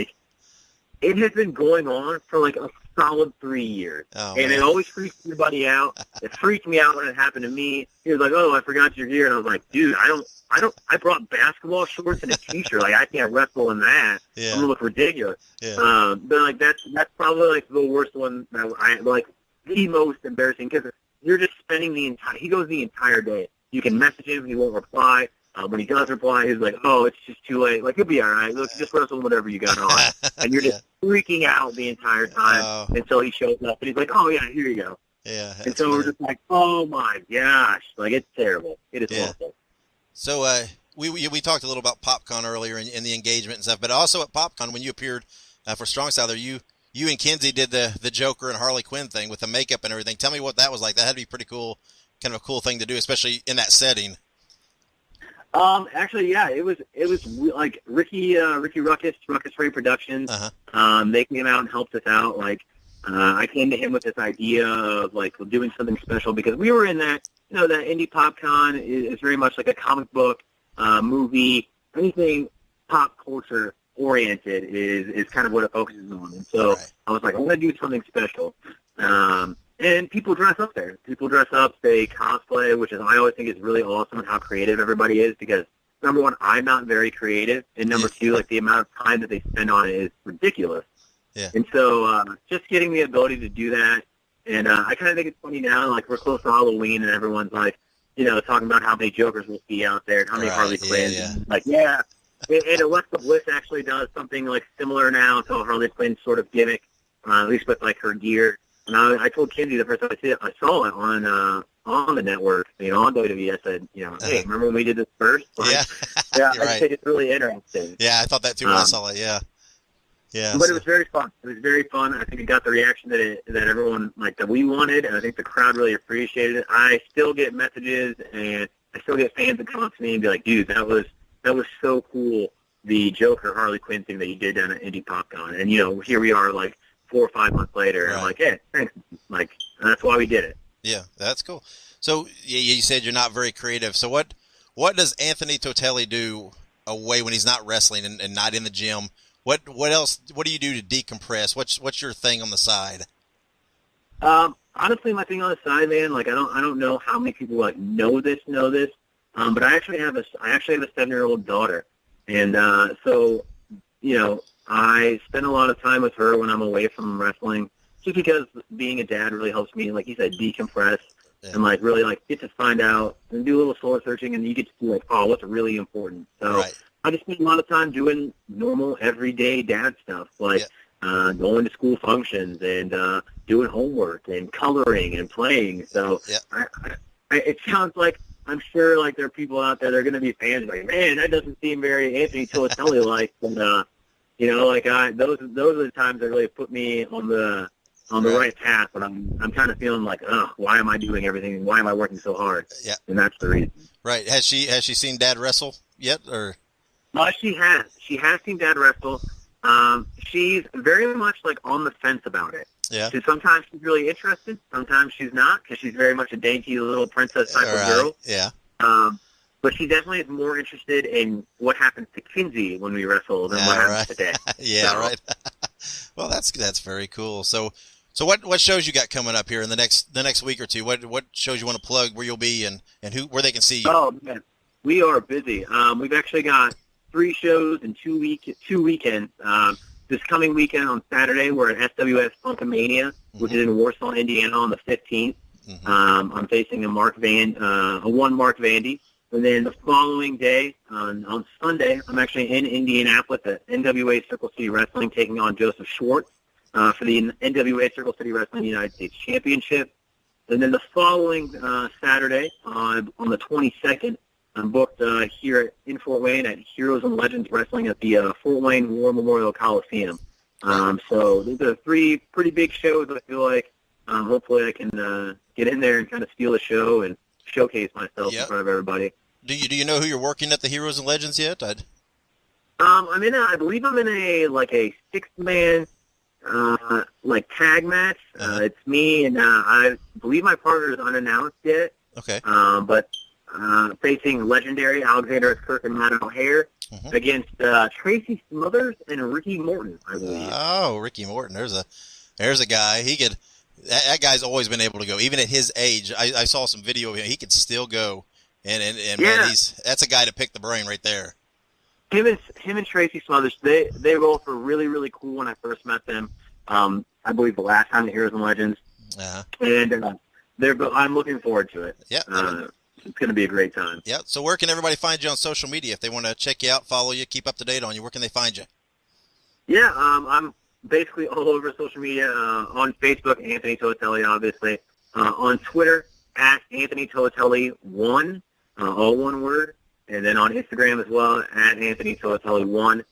it has been going on for a solid 3 years. Oh, and it always freaks everybody out. It freaked me out when it happened to me. He was like, "Oh, I forgot your gear." And I was like, "Dude, I brought basketball shorts and a t-shirt. I can't wrestle in that. Yeah. I'm gonna look ridiculous." Yeah. But that's probably the worst one that I the most embarrassing, because you're just spending he goes the entire day. You can message him, he won't reply. When he does reply, he's like, "Oh, it's just too late. He'll be all right. Look, just wrestle whatever you got on." And you're just freaking out the entire time until he shows up, and he's like, "Oh, yeah, here you go." Yeah. And so we're just like, "Oh, my gosh." It's terrible. It is awful. So we talked a little about PopCon earlier and the engagement and stuff, but also at PopCon when you appeared for Strong Style there, you and Kinsey did the Joker and Harley Quinn thing with the makeup and everything. Tell me what that was like. That had to be pretty cool, kind of a cool thing to do, especially in that setting. Actually, yeah, it was Ricky Ruckus Ray Productions. Uh-huh. They came out and helped us out. I came to him with this idea of doing something special because we were in that, that indie PopCon is very much like a comic book movie, anything pop culture oriented is kind of what it focuses on. And so Right. I was like, I want to do something special. And people dress up there. People dress up, they cosplay, which is I always think is really awesome how creative everybody is because, number one, I'm not very creative. And number two, like the amount of time that they spend on it is ridiculous. Yeah. And so just getting the ability to do that. And I kind of think it's funny now, like we're close to Halloween and everyone's like, talking about how many Jokers will be out there and how many Right, Harley yeah, Quinns. yeah. Like, yeah. And Alexa Bliss actually does something like similar now to a Harley Quinn sort of gimmick, at least with like her gear. And I told Kinsey the first time I saw it on the network, on WWE. I said, hey, remember when we did this first? Like, Yeah. yeah. You're I right. think it's really interesting. Yeah, I thought that too when I saw it. Yeah. Yeah. But so- it was very fun. It was very fun. I think it got the reaction that everyone that we wanted, and I think the crowd really appreciated it. I still get messages, and I still get fans that come up to me and be like, "Dude, that was so cool. The Joker Harley Quinn thing that you did down at Indie PopCon." And here we are, like 4 or 5 months later, and I'm like, "Hey, thanks." Like that's why we did it. Yeah, that's cool. So you said you're not very creative. So what does Anthony Toatele do away when he's not wrestling and not in the gym? What else? What do you do to decompress? What's your thing on the side? Honestly, my thing on the side, man, like I don't know how many people like know this, but I actually have a 7-year-old daughter, and so I spend a lot of time with her when I'm away from wrestling, just because being a dad really helps me, like you said, decompress and like really like get to find out and do a little soul searching, and you get to see like, oh, what's really important. So Right. I just spend a lot of time doing normal everyday dad stuff, like going to school functions and doing homework and coloring and playing. So it sounds like I'm sure like there are people out there that are going to be fans like, man, that doesn't seem very Anthony Toatele like. And those are the times that really put me on the right path. But I'm kind of feeling like, why am I doing everything? Why am I working so hard? Yeah. And that's the reason. Right. Has she seen Dad wrestle yet, or? She has. She has seen Dad wrestle. She's very much like on the fence about it. Yeah. So sometimes she's really interested. Sometimes she's not, because she's very much a dainty little princess type of girl. Yeah. But she definitely is more interested in what happens to Kinsey when we wrestle than what happens today. Yeah. So, Right. Well, that's very cool. So what shows you got coming up here in the next week or two? What shows you want to plug, where you'll be, and where they can see you? Oh man, we are busy. We've actually got 3 shows in 2 weekends. This coming weekend on Saturday, we're at SWS Funkamania, which is in Warsaw, Indiana, on the 15th. I'm facing a Mark Vandy. And then the following day, on Sunday, I'm actually in Indianapolis at NWA Circle City Wrestling, taking on Joseph Schwartz for the NWA Circle City Wrestling United States Championship. And then the following Saturday, on the 22nd, I'm booked here in Fort Wayne at Heroes and Legends Wrestling at the Fort Wayne War Memorial Coliseum. So these are 3 pretty big shows. I feel like hopefully I can get in there and kind of steal the show and showcase myself in front of everybody. Do you know who you're working at the Heroes and Legends yet? I believe I'm in a 6-man tag match. It's me and I believe my partner is unannounced yet. Okay. But facing legendary Alexander S. Kirk and Matt O'Hare against Tracy Smothers and Ricky Morton, I believe. Oh, Ricky Morton. There's a guy. That guy's always been able to go, even at his age. I saw some video of him. He could still go, and man, that's a guy to pick the brain right there. Him and Tracy Smothers, they both were really, really cool when I first met them. I believe the last time at Heroes and Legends, and I'm looking forward to it. Yeah, it's going to be a great time. Yeah. So where can everybody find you on social media if they want to check you out, follow you, keep up to date on you? Where can they find you? Yeah, I'm basically all over social media. On Facebook, Anthony Toatele, obviously. On Twitter, at Anthony Toatele 1, all one word. And then on Instagram as well, at Anthony Toatele 1.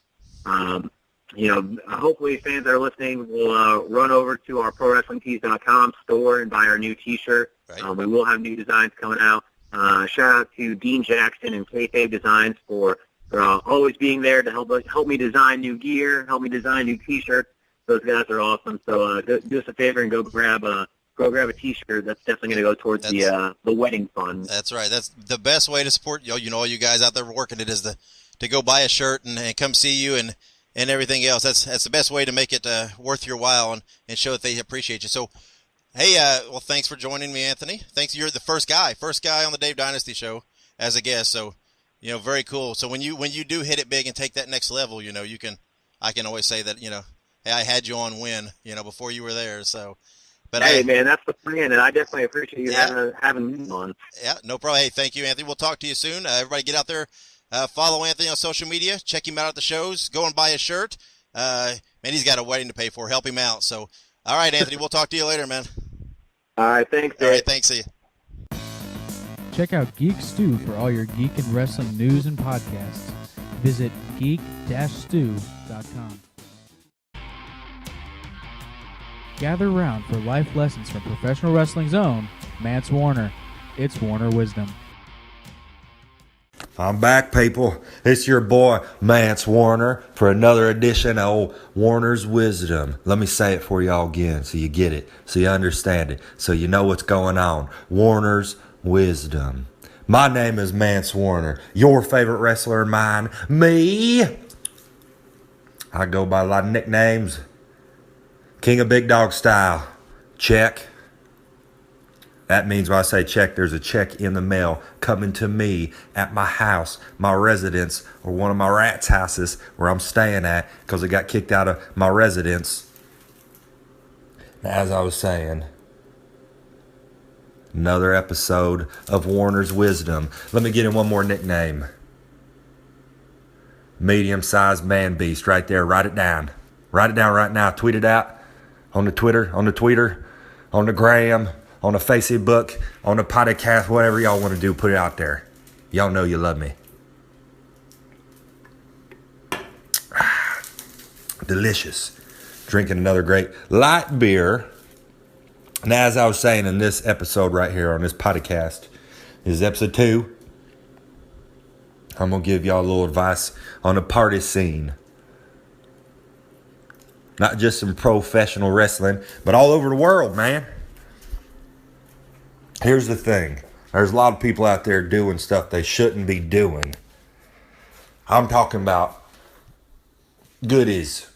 Hopefully fans that are listening will run over to our ProWrestlingTees.com store and buy our new T-shirt. Right. We will have new designs coming out. Shout out to Dean Jackson and Kayfabe Designs for always being there to help me design new gear, help me design new T-shirts. Those guys are awesome. So do us a favor and go grab go grab a T-shirt. That's definitely going to go towards the wedding fund. That's right. That's the best way to support all you guys out there working it, is to go buy a shirt and come see you and everything else. That's the best way to make it worth your while and show that they appreciate you. So, hey, well, thanks for joining me, Anthony. Thanks. You're the first guy on the Dave Dynasty show as a guest. So, very cool. So when you do hit it big and take that next level, I can always say that, hey, I had you on when, before you were there. So, but hey, man, that's the plan, and I definitely appreciate you having me on. Yeah, no problem. Hey, thank you, Anthony. We'll talk to you soon. Everybody get out there, follow Anthony on social media, check him out at the shows, go and buy a shirt. Man, he's got a wedding to pay for. Help him out. So, all right, Anthony, we'll talk to you later, man. All right, thanks, Dave. All right, thanks. See you. Check out Geek Stew for all your geek and wrestling news and podcasts. Visit geek-stew.com. Gather round for life lessons from professional wrestling's own Mance Warner. It's Warner Wisdom. I'm back, people. It's your boy, Mance Warner, for another edition of old Warner's Wisdom. Let me say it for y'all again so you get it, so you understand it, so you know what's going on. Warner's Wisdom. My name is Mance Warner, your favorite wrestler and mine, me. I go by a lot of nicknames. King of Big Dog Style. Check. That means when I say check, there's a check in the mail coming to me at my house, my residence, or one of my rats' houses where I'm staying at because I got kicked out of my residence. As I was saying, another episode of Warner's Wisdom. Let me get in one more nickname. Medium-sized man beast right there. Write it down. Write it down right now. Tweet it out. On the Twitter, on the tweeter, on the gram, on the Facebook, on the podcast, whatever y'all want to do, put it out there. Y'all know you love me. Delicious. Drinking another great light beer. And as I was saying in this episode right here on this podcast, this is episode 2. I'm going to give y'all a little advice on the party scene. Not just in professional wrestling, but all over the world, man. Here's the thing. There's a lot of people out there doing stuff they shouldn't be doing. I'm talking about goodies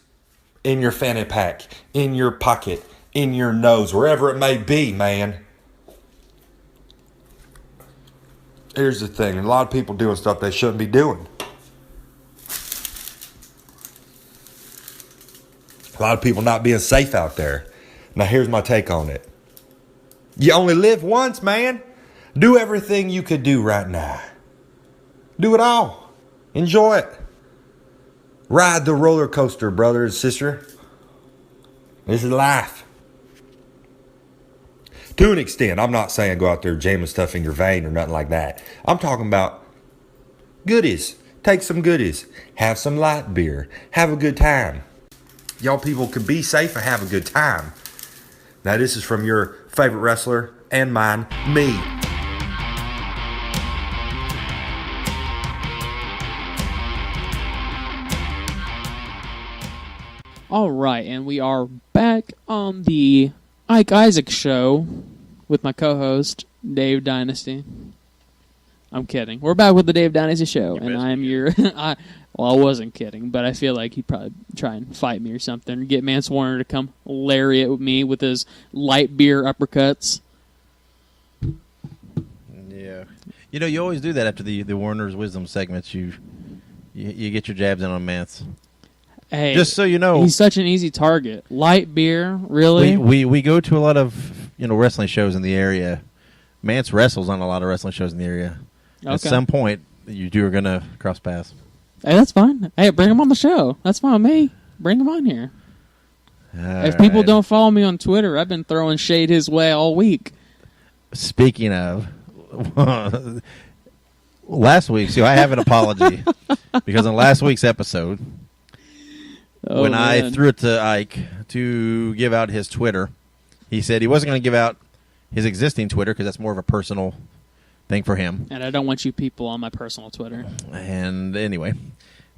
in your fanny pack, in your pocket, in your nose, wherever it may be, man. Here's the thing. A lot of people doing stuff they shouldn't be doing. A lot of people not being safe out there. Now, here's my take on it. You only live once, man. Do everything you could do right now. Do it all. Enjoy it. Ride the roller coaster, brother and sister. This is life. To an extent, I'm not saying go out there jamming stuff in your vein or nothing like that. I'm talking about goodies. Take some goodies. Have some light beer. Have a good time. Y'all people can be safe and have a good time. Now, this is from your favorite wrestler and mine, me. All right, and we are back on the Ike Isaacs show with my co-host, Dave Dynasty. I'm kidding. We're back with the Dave Dynasty show, and I'm your... Well, I wasn't kidding, but I feel like he'd probably try and fight me or something. Get Mance Warner to come lariat with me with his light beer uppercuts. Yeah. You always do that after the Warner's Wisdom segments. You get your jabs in on Mance. Hey, just so you know, he's such an easy target. Light beer, really? We go to a lot of wrestling shows in the area. Mance wrestles on a lot of wrestling shows in the area. Okay. At some point, you two are gonna cross paths. Hey, that's fine. Hey, bring him on the show. That's fine with me. Bring him on here. If people don't follow me on Twitter, I've been throwing shade his way all week. Speaking of, last week, I have an apology because in last week's episode, when I threw it to Ike to give out his Twitter, he said he wasn't going to give out his existing Twitter because that's more of a personal thing for him. And I don't want you people on my personal Twitter. And anyway,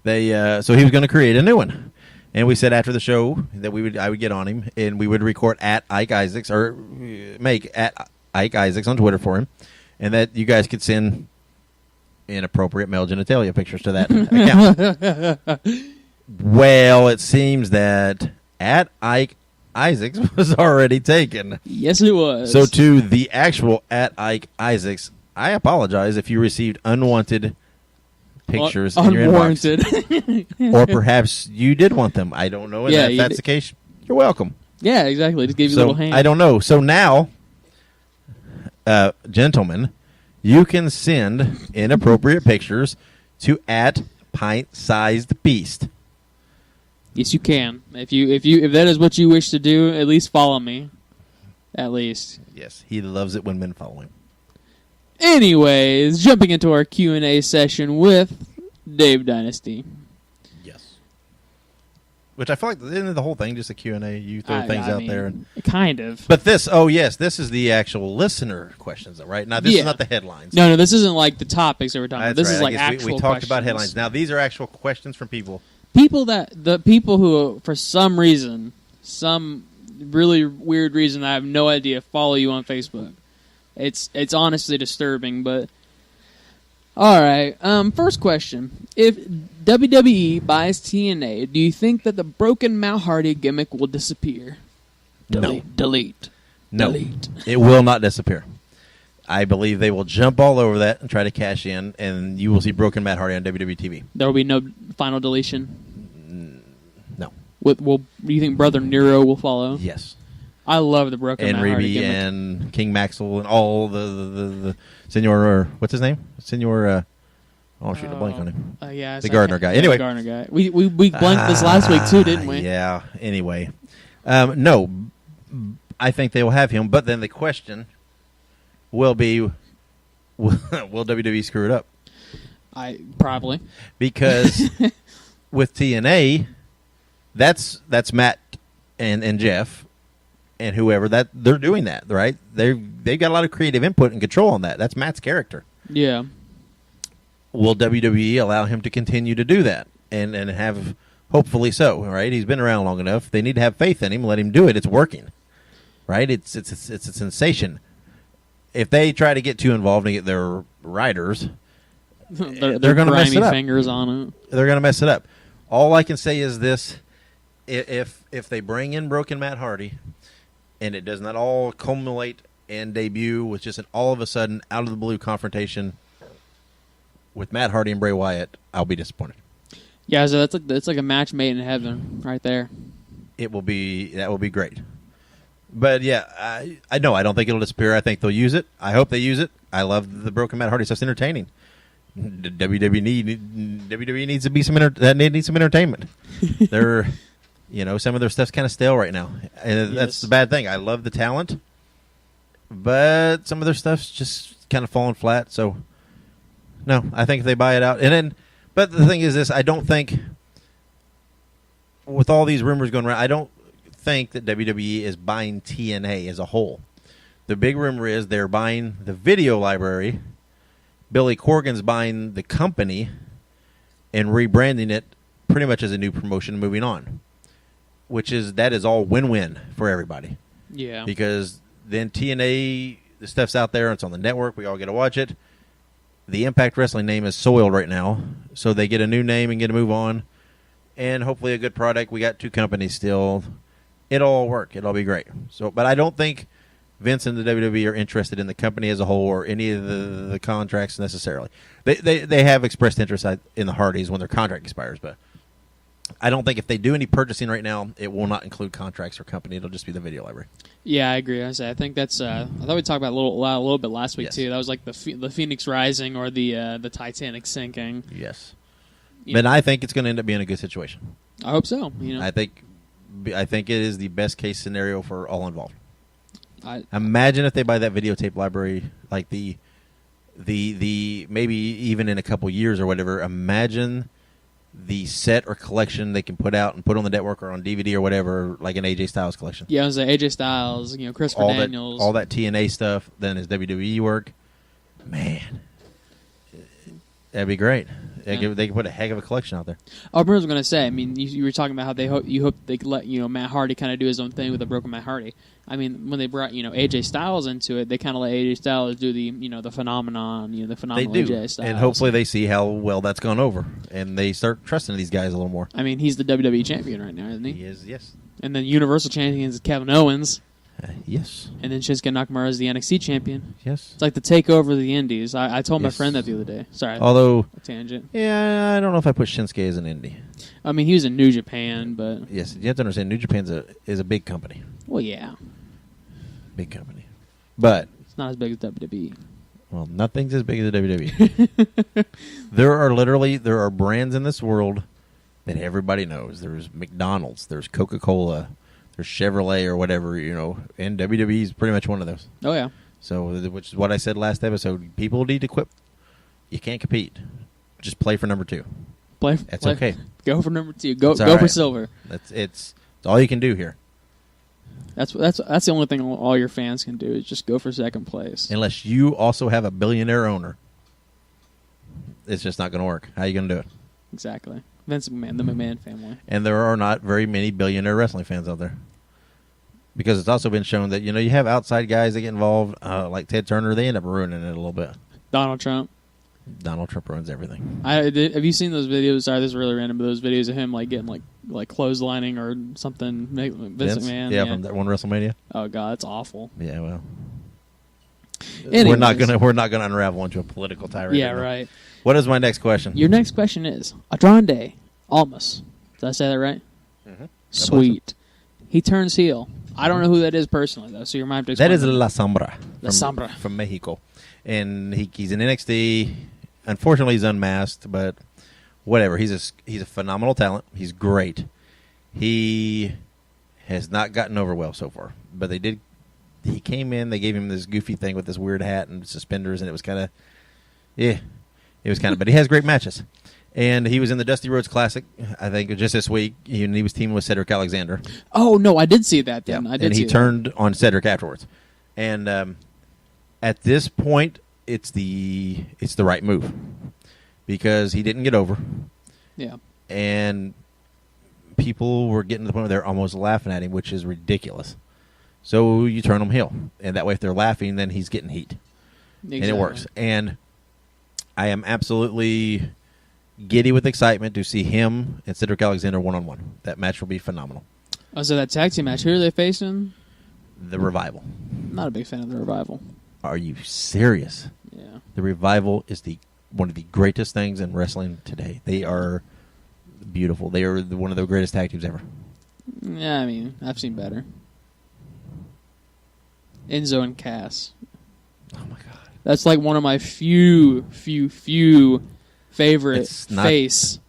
so he was going to create a new one. And we said after the show that I would get on him, and we would record at Ike Isaacs, or make at Ike Isaacs on Twitter for him, and that you guys could send inappropriate male genitalia pictures to that account. Well, it seems that at Ike Isaacs was already taken. Yes, it was. So to the actual at Ike Isaacs, I apologize if you received unwanted pictures in your inbox. Or perhaps you did want them. I don't know. And if that's the case, you're welcome. Yeah, exactly. Just gave you a little hand. I don't know. So now, gentlemen, you can send inappropriate pictures to at pint-sized beast. Yes, you can. If that is what you wish to do, at least follow me. At least. Yes, he loves it when men follow him. Anyways, jumping into our Q&A session with Dave Dynasty. Yes. Which I feel like isn't the whole thing just a Q&A? You throw things out there. Kind of. But this is the actual listener questions, though, right? Now, this is not the headlines. No, this isn't like the topics that we're talking about. This right. is like actual we talked about headlines. Now, these are actual questions from people. The people who, for some reason, some really weird reason, I have no idea, follow you on Facebook. It's honestly disturbing, but all right. First question: if WWE buys TNA, do you think that the broken Matt Hardy gimmick will disappear? Delete. No, it will not disappear. I believe they will jump all over that and try to cash in, and you will see broken Matt Hardy on WWE TV. There will be no final deletion. No. Do you think Brother Nero will follow? Yes. I love the broken and Matt Hardy Reby gimmick. And King Maxwell and all the Senor, what's his name? Senor. Oh shoot, I blank on him. Yeah, the Gardner guy. Anyway, the Gardner guy. We blanked this last week too, didn't we? Yeah. Anyway, no, I think they will have him. But then the question will be, will WWE screw it up? Probably because with TNA, that's Matt and Jeff and whoever that they're doing that, right? They've got a lot of creative input and control on that. That's Matt's character. Yeah. Will WWE allow him to continue to do that and have hopefully so, right? He's been around long enough. They need to have faith in him, let him do it. It's working. Right? It's a sensation. If they try to get too involved and get their writers, they're going to mess it up. Fingers on it. They're going to mess it up. All I can say is this: if they bring in broken Matt Hardy, and it does not all culminate and debut with just an all of a sudden out of the blue confrontation with Matt Hardy and Bray Wyatt, I'll be disappointed. Yeah, so that's like a match made in heaven, right there. That will be great. But yeah, I don't think it'll disappear. I think they'll use it. I hope they use it. I love the broken Matt Hardy stuff. It's entertaining. WWE needs to be needs some entertainment. They're, some of their stuff's kind of stale right now, and that's the bad thing. I love the talent, but some of their stuff's just kind of falling flat. So, no, I think if they buy it out, but the thing is this: I don't think, with all these rumors going around, I don't think that WWE is buying TNA as a whole. The big rumor is they're buying the video library. Billy Corgan's buying the company and rebranding it pretty much as a new promotion moving on, that is all win-win for everybody. Yeah. Because then TNA, the stuff's out there, it's on the network, we all get to watch it. The Impact Wrestling name is soiled right now, so they get a new name and get to move on, and hopefully a good product. We got two companies still. It'll all work. It'll all be great. But I don't think Vince and the WWE are interested in the company as a whole or any of the contracts necessarily. They have expressed interest in the Hardys when their contract expires, but I don't think if they do any purchasing right now, it will not include contracts or company. It'll just be the video library. Yeah, I agree. I think that's. I thought we talked about a little bit last week too. That was like the Phoenix Rising or the Titanic sinking. Yes, but I think it's going to end up being a good situation. I hope so. I think it is the best case scenario for all involved. Imagine if they buy that videotape library, like the maybe even in a couple years or whatever. Imagine the set or collection they can put out and put on the network or on DVD or whatever, like an AJ Styles collection. Yeah, it was AJ Styles, Christopher Daniels, all that TNA stuff. Then his WWE work, man, that'd be great. They could put a heck of a collection out there. Oh, I was going to say, I mean, you were talking about how you hope they could let Matt Hardy kind of do his own thing with the broken Matt Hardy. I mean, when they brought AJ Styles into it, they kind of let AJ Styles do the the phenomenon, the phenomenal They do, AJ Styles, and hopefully they see how well that's gone over, and they start trusting these guys a little more. I mean, he's the WWE champion right now, isn't he? He is, yes. And then Universal champion is Kevin Owens. Yes. And then Shinsuke Nakamura is the NXT champion. Yes. It's like the takeover of the Indies. I told my Yes. friend that the other day. Sorry. Although, a tangent. yeah, I don't know if I put Shinsuke as an indie. I mean, he was in New Japan, but Yes, you have to understand, New Japan is a big company. well, yeah, Big company. But, it's not as big as WWE. well, nothing's as big as the WWE. There are brands in this world that everybody knows. There's McDonald's, there's Coca-Cola, there's Chevrolet or whatever, and WWE is pretty much one of those. Oh yeah. So, which is what I said last episode. People need to quit. You can't compete. Just play for number 2. That's okay. Go for number 2. Go That's all for right. silver. It's all you can do here. That's the only thing all your fans can do is just go for second place. Unless you also have a billionaire owner, it's just not going to work. How are you going to do it? Exactly. Vince McMahon, the McMahon family. And there are not very many billionaire wrestling fans out there. Because it's also been shown that, you have outside guys that get involved, like Ted Turner, they end up ruining it a little bit. Donald Trump. Donald Trump ruins everything. Have you seen those videos? Sorry, this is really random, but those videos of him getting like clotheslining or something. Vince McMahon. Yeah, from that one WrestleMania. Oh god, it's awful. Yeah, well. Anyways. We're not gonna unravel into a political tirade. Yeah, right. What is my next question? Your next question is Andrade Almas. Did I say that right? Mhm. Sweet. He turns heel. I don't know who that is personally though, so you might have to explain. That is La Sombra. La Sombra. From Mexico. And he's in NXT. Unfortunately, he's unmasked, but whatever. He's a phenomenal talent. He's great. He has not gotten over well so far, but they did. He came in. They gave him this goofy thing with this weird hat and suspenders, and it was kind of, yeah, it was kind of. But he has great matches, and he was in the Dusty Rhodes Classic. I think just this week, he was teaming with Cedric Alexander. Oh no, I did see that. Then I did. And he turned on Cedric afterwards, and at this point, it's the right move because he didn't get over. Yeah. And people were getting to the point where they're almost laughing at him, which is ridiculous. So you turn him heel, and that way if they're laughing, then he's getting heat. Exactly. And it works. And I am absolutely giddy with excitement to see him and Cedric Alexander one-on-one. That match will be phenomenal. Oh, so that tag team match, who are they facing? The Revival. Not a big fan of the Revival. Are you serious? Yeah. The Revival is one of the greatest things in wrestling today. They are beautiful. They are one of the greatest tag teams ever. Yeah, I mean, I've seen better. Enzo and Cass. Oh my god. That's like one of my few favorite face.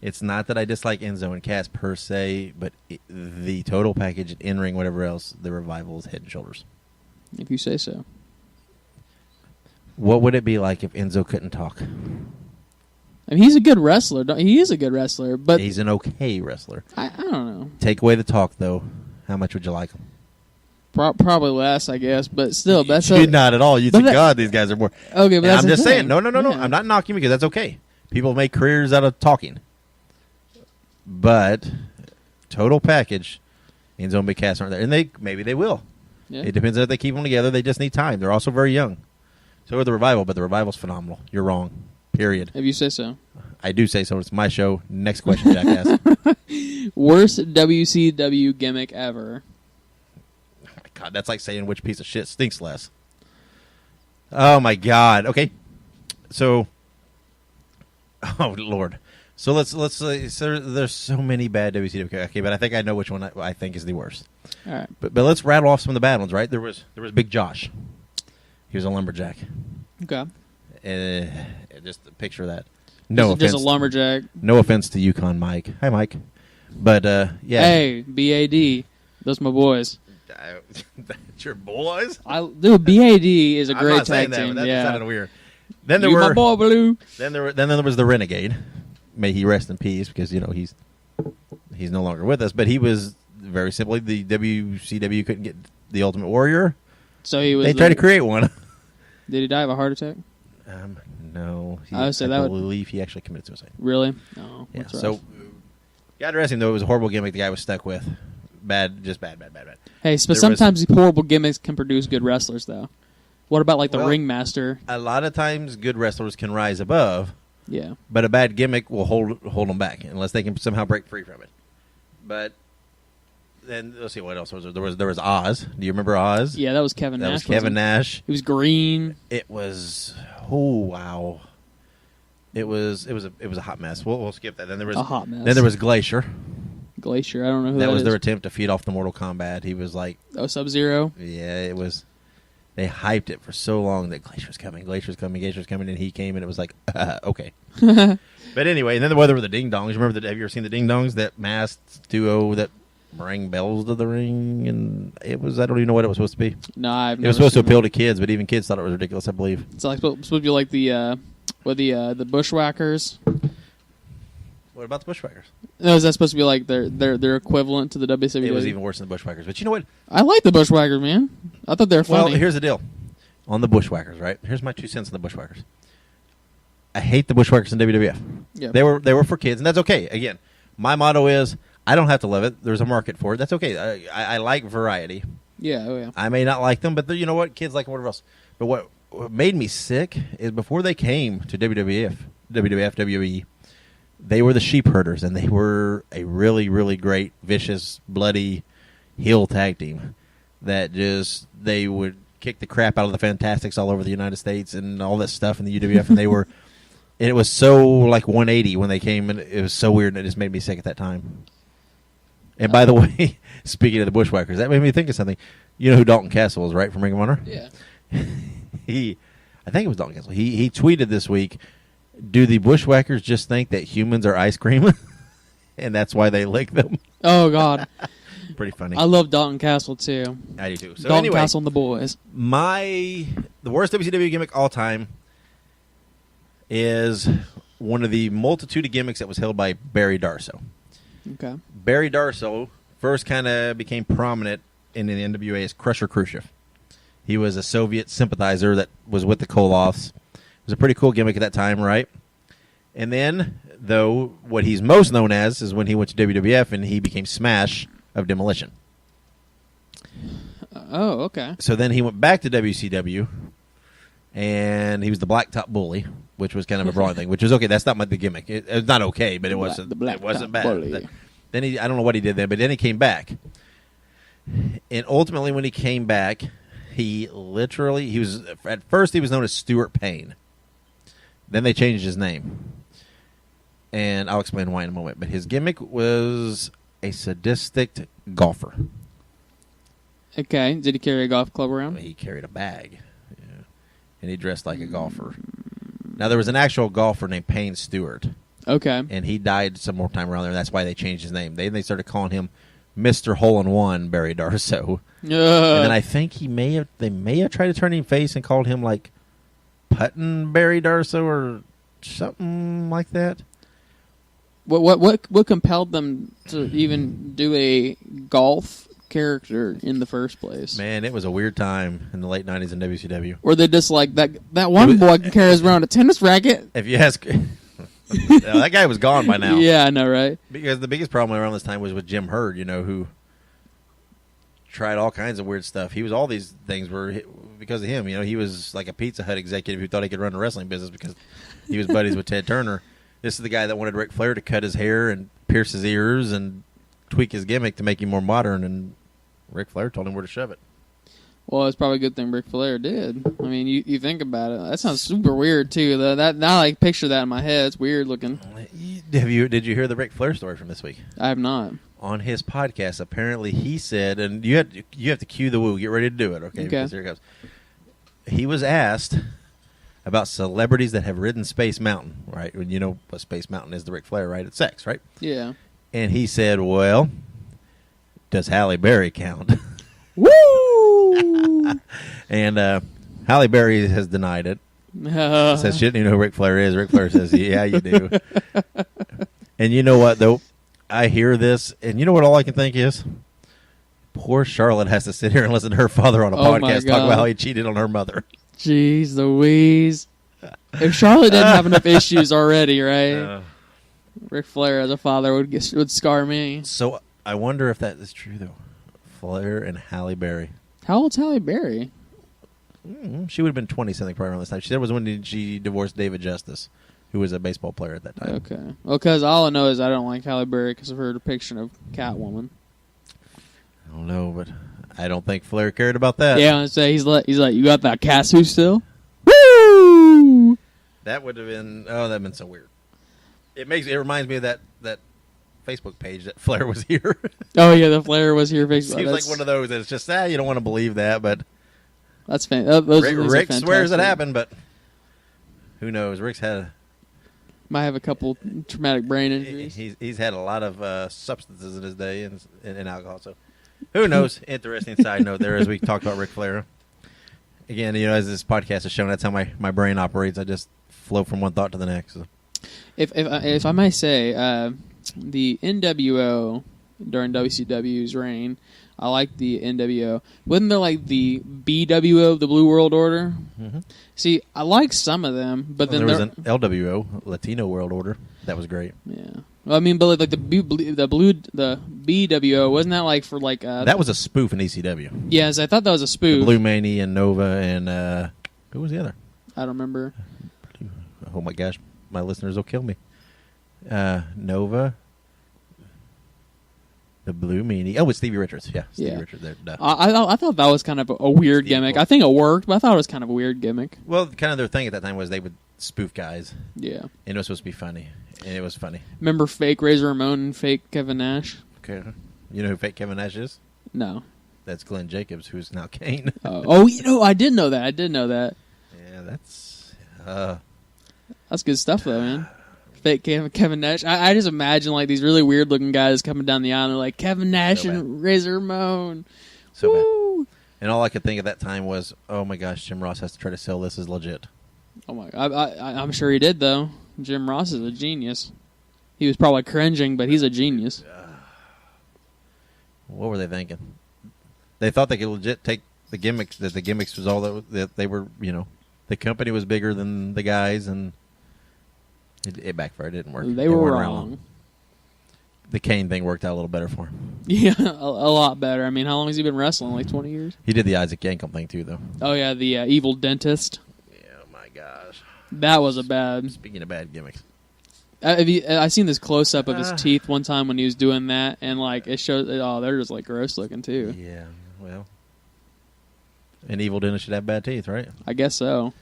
It's not that I dislike Enzo and Cass per se, but the total package, in-ring, whatever else, the Revival is head and shoulders. If you say so. What would it be like if Enzo couldn't talk? I mean, he's a good wrestler. He is a good wrestler, but He's an okay wrestler. I don't know. Take away the talk, though. How much would you like him? Probably less, I guess, but still, that's not at all. You think, God, these guys are more. Okay, but And that's I'm the just thing. saying, no. Yeah. I'm not knocking because that's okay. People make careers out of talking. But total package, Enzo and Big Cass aren't there, and maybe they will. Yeah. It depends if they keep them together. They just need time. They're also very young. So are the Revival, but the Revival's phenomenal. You're wrong. Period. If you say so. I do say so. It's my show. Next question, jackass. Worst WCW gimmick ever. Oh my God, that's like saying which piece of shit stinks less. Oh my God. Okay. So, oh Lord. So let's say there's so many bad WCW. Okay, but I think I know which one I think is the worst. All right. But let's rattle off some of the bad ones. Right? There was Big Josh. He was a lumberjack. Okay. Just picture that. No offense. Just a lumberjack. No offense to Yukon Mike. Hi, Mike. But yeah. Hey, BAD. Those my boys. That's your boys. Dude, BAD is a I'm great not saying tag that, team. but that Yeah. sounded weird. Then there You were my boy, Blue. Then there was the Renegade. May he rest in peace, because he's no longer with us. But he was very simply the WCW couldn't get the Ultimate Warrior. So he was. They tried to create one. Did he die of a heart attack? No. I would say that would- believe he actually committed suicide. Really? No. Yeah. That's rough. So, God rest him, though. It was a horrible gimmick the guy was stuck with. Bad. Hey, but sometimes horrible gimmicks can produce good wrestlers, though. What about like the Well, ringmaster? A lot of times, good wrestlers can rise above, Yeah. but a bad gimmick will hold them back unless they can somehow break free from it. But then let's see what else was there. There was Oz. Do you remember Oz? Yeah, that was Kevin That Nash. was Kevin wasn't it? Nash. He was green. It was wow. It was a hot mess. We'll skip that. Then there was A hot mess. Then there was Glacier. Glacier. I don't know who That was is. their attempt to feed off the Mortal Kombat. He was like, Oh, Sub-Zero. yeah, it was. They hyped it for so long that Glacier's coming, and he came, and it was like, okay. But anyway, and then there were the Ding Dongs. Remember have you ever seen the Ding Dongs? That masked duo that rang bells to the ring, and it was, I don't even know what it was supposed to be. No, I've It never was supposed to seen appeal that. to kids, but even kids thought it was ridiculous, I believe. It's like supposed to be like the Bushwhackers. What about the Bushwhackers? No, is that supposed to be like their equivalent to the WCW? It was even worse than the Bushwhackers. But you know what? I like the Bushwhackers, man. I thought they were Well, funny. here's the deal. On the Bushwhackers, right? Here's my 2 cents on the Bushwhackers. I hate the Bushwhackers in WWF. Yeah. They were for kids, and that's okay. Again, my motto is I don't have to love it. There's a market for it. That's okay. I like variety. Yeah, oh yeah. I may not like them, but you know what? Kids like them, whatever else. But what made me sick is before they came to WWF, WWE, they were the sheep herders, and they were a really, really great, vicious, bloody heel tag team that just, they would kick the crap out of the Fantastics all over the United States and all that stuff in the UWF, and they were, and it was so like 180 when they came, and it was so weird, and it just made me sick at that time. And by the way, speaking of the Bushwhackers, that made me think of something. You know who Dalton Castle is, right, from Ring of Honor? Yeah. I think it was Dalton Castle. He tweeted this week, do the Bushwhackers just think that humans are ice cream? And that's why they lick them? Oh God. Pretty funny. I love Dalton Castle too. I do too. So Dalton anyway, Castle and the boys. the worst WCW gimmick all time is one of the multitude of gimmicks that was held by Barry Darsow. Okay. Barry Darsow first kind of became prominent in the NWA as Crusher Khrushchev. He was a Soviet sympathizer that was with the Koloffs. It was a pretty cool gimmick at that time, right? And then, though, what he's most known as is when he went to WWF and he became Smash of Demolition. Oh, okay. So then he went back to WCW, and he was the Blacktop Bully, which was kind of a brawling thing, which was okay. That's not the gimmick. It was not okay, but it wasn't. The It wasn't Blacktop bad. Bully. Then I don't know what he did then, but then he came back, and ultimately when he came back, he was at first he was known as Stuart Payne. Then they changed his name, and I'll explain why in a moment. But his gimmick was a sadistic golfer. Okay. Did he carry a golf club around? He carried a bag, and he dressed like a golfer. Now, there was an actual golfer named Payne Stewart, Okay. and he died some more time around there, and that's why they changed his name. They started calling him Mr. Hole-in-One Barry Darsow. And then I think they may have tried to turn him face and called him, like, Puttin Barry Darsow or something like that. What compelled them to even do a golf character in the first place? Man, it was a weird time in the late 90s in WCW. Were they just like that one boy can carry around a tennis racket? If you ask... that guy was gone by now. Yeah, I know, right? Because the biggest problem around this time was with Jim Herd, who tried all kinds of weird stuff. He was all these things were because of him. He was like a Pizza Hut executive who thought he could run a wrestling business because he was buddies with Ted Turner. This is the guy that wanted Ric Flair to cut his hair and pierce his ears and tweak his gimmick to make him more modern, and Ric Flair told him where to shove it. Well, it's probably a good thing Ric Flair did. I mean, you think about it. That sounds super weird too. Now I picture that in my head. It's weird looking. Did you hear the Ric Flair story from this week? I have not. On his podcast, apparently he said, and you have to cue the woo. Get ready to do it, okay? Because here it goes. He was asked about celebrities that have ridden Space Mountain, right? When you know what Space Mountain is, the Ric Flair, right? It's sex, right? Yeah. And he said, well, does Halle Berry count? Woo! And Halle Berry has denied it. Says she didn't even know who Ric Flair is. Ric Flair says, yeah, you do. And you know what, though? I hear this, and you know what all I can think is? Poor Charlotte has to sit here and listen to her father on a Oh, my podcast talk God. about how he cheated on her mother. Jeez Louise. If Charlotte didn't have enough issues already, right? Ric Flair as a father would scar me. So I wonder if that is true, though. Flair and Halle Berry. How old's Halle Berry? She would have been 20-something probably around this time. She said it was when she divorced David Justice, who was a baseball player at that time. Okay. Well, because all I know is I don't like Halle Berry because of her depiction of Catwoman. I don't know, but I don't think Flair cared about that. Yeah, I say he's like, you got that cat suit still? Woo! That would have been that'd been so weird. It reminds me of that Facebook page that Flair was here. Oh yeah, the Flair was here. Facebook. Seems like one of those that's just you don't want to believe that, but that's those Rick swears it happened, but who knows? Rick's might have a couple traumatic brain injuries. He's had a lot of substances in his day and alcohol, so who knows? Interesting side note there as we talked about Ric Flair. Again, as this podcast has shown, that's how my brain operates. I just flow from one thought to the next. So. If I may say, the NWO during WCW's reign, I like the NWO. Wasn't there like the BWO, the Blue World Order? Mm-hmm. See, I like some of them, but then there was an LWO, Latino World Order. That was great. Yeah, well, I mean, but like the BWO, wasn't that like for like? That was a spoof in ECW. Yes, I thought that was a spoof. The Blue Mania and Nova and who was the other? I don't remember. Oh my gosh, my listeners will kill me. Nova. The Blue Meanie. Oh, it's Stevie Richards. Yeah, Stevie Richards there. Duh. I thought that was kind of a weird gimmick. I think it worked, but I thought it was kind of a weird gimmick. Well, kind of their thing at that time was they would spoof guys. Yeah. And it was supposed to be funny. And it was funny. Remember fake Razor Ramon and fake Kevin Nash? Okay. You know who fake Kevin Nash is? No. That's Glenn Jacobs, who's now Kane. I did know that. Yeah, that's good stuff, though, man. Fake Kevin Nash. I just imagine like these really weird looking guys coming down the aisle and they're like Kevin Nash so and Razor Ramon. So bad. And all I could think at that time was, oh my gosh, Jim Ross has to try to sell this as legit. Oh my! I'm sure he did though. Jim Ross is a genius. He was probably cringing, but he's a genius. What were they thinking? They thought they could legit take the gimmicks. That the gimmicks was all that they were. The company was bigger than the guys and. It backfired. It didn't work. They were wrong. The Kane thing worked out a little better for him. Yeah, a lot better. I mean, how long has he been wrestling? Like 20 years? He did the Isaac Yankem thing, too, though. Oh, yeah, the evil dentist. Yeah, oh my gosh. That was a bad... Speaking of bad gimmicks. I seen this close-up of his teeth one time when he was doing that, and, like, it shows... Oh, they're just, like, gross-looking, too. Yeah, well... An evil dentist should have bad teeth, right? I guess so.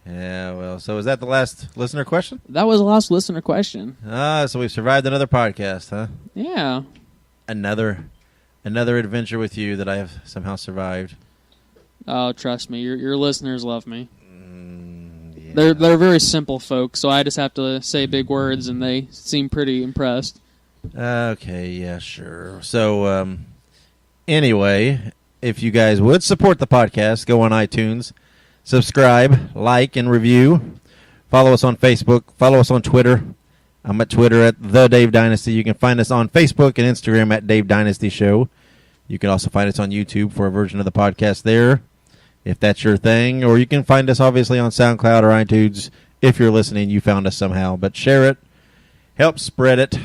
Yeah, well, so is that the last listener question? That was the last listener question. So we've survived another podcast, huh? Yeah. Another adventure with you that I have somehow survived. Oh, trust me, your listeners love me. Yeah. They're very simple folks, so I just have to say big words, and they seem pretty impressed. Okay, yeah, sure. So, anyway, if you guys would support the podcast, go on iTunes. Subscribe, like, and review. Follow us on Facebook. Follow us on Twitter. I'm at Twitter at The Dave Dynasty. You can find us on Facebook and Instagram at Dave Dynasty Show. You can also find us on YouTube for a version of the podcast there, if that's your thing. Or you can find us, obviously, on SoundCloud or iTunes. If you're listening, you found us somehow. But share it. Help spread it.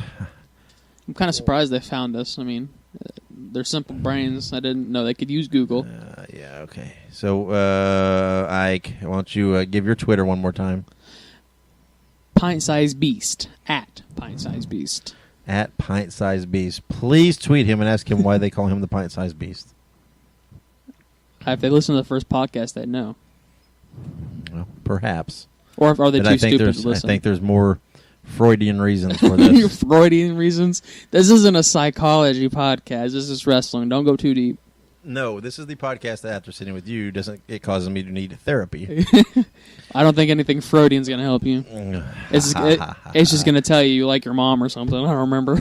I'm kind of surprised they found us. I mean... They're simple brains. I didn't know they could use Google. Yeah, okay. So, Ike, why don't you give your Twitter one more time? Pint-sized beast. At Pint-sized beast. At Pint-sized beast. Please tweet him and ask him why they call him the Pint-sized beast. If they listen to the first podcast, they'd know. Well, perhaps. Or are they too stupid to listen? I think there's more Freudian reasons for this. Freudian reasons? This isn't a psychology podcast. This is wrestling. Don't go too deep. No, this is the podcast that after sitting with you, it causes me to need therapy. I don't think anything Freudian's going to help you. It's just going to tell you like your mom or something. I don't remember.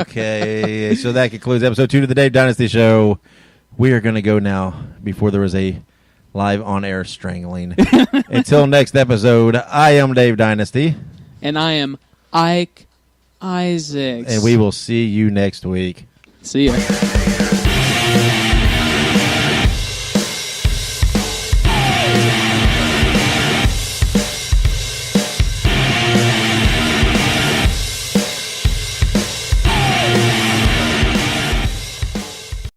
Okay. So that concludes episode 2 of the Dave Dynasty Show. We are going to go now before there is a live on-air strangling. Until next episode, I am Dave Dynasty. And I am Ike Isaacs. And we will see you next week. See ya.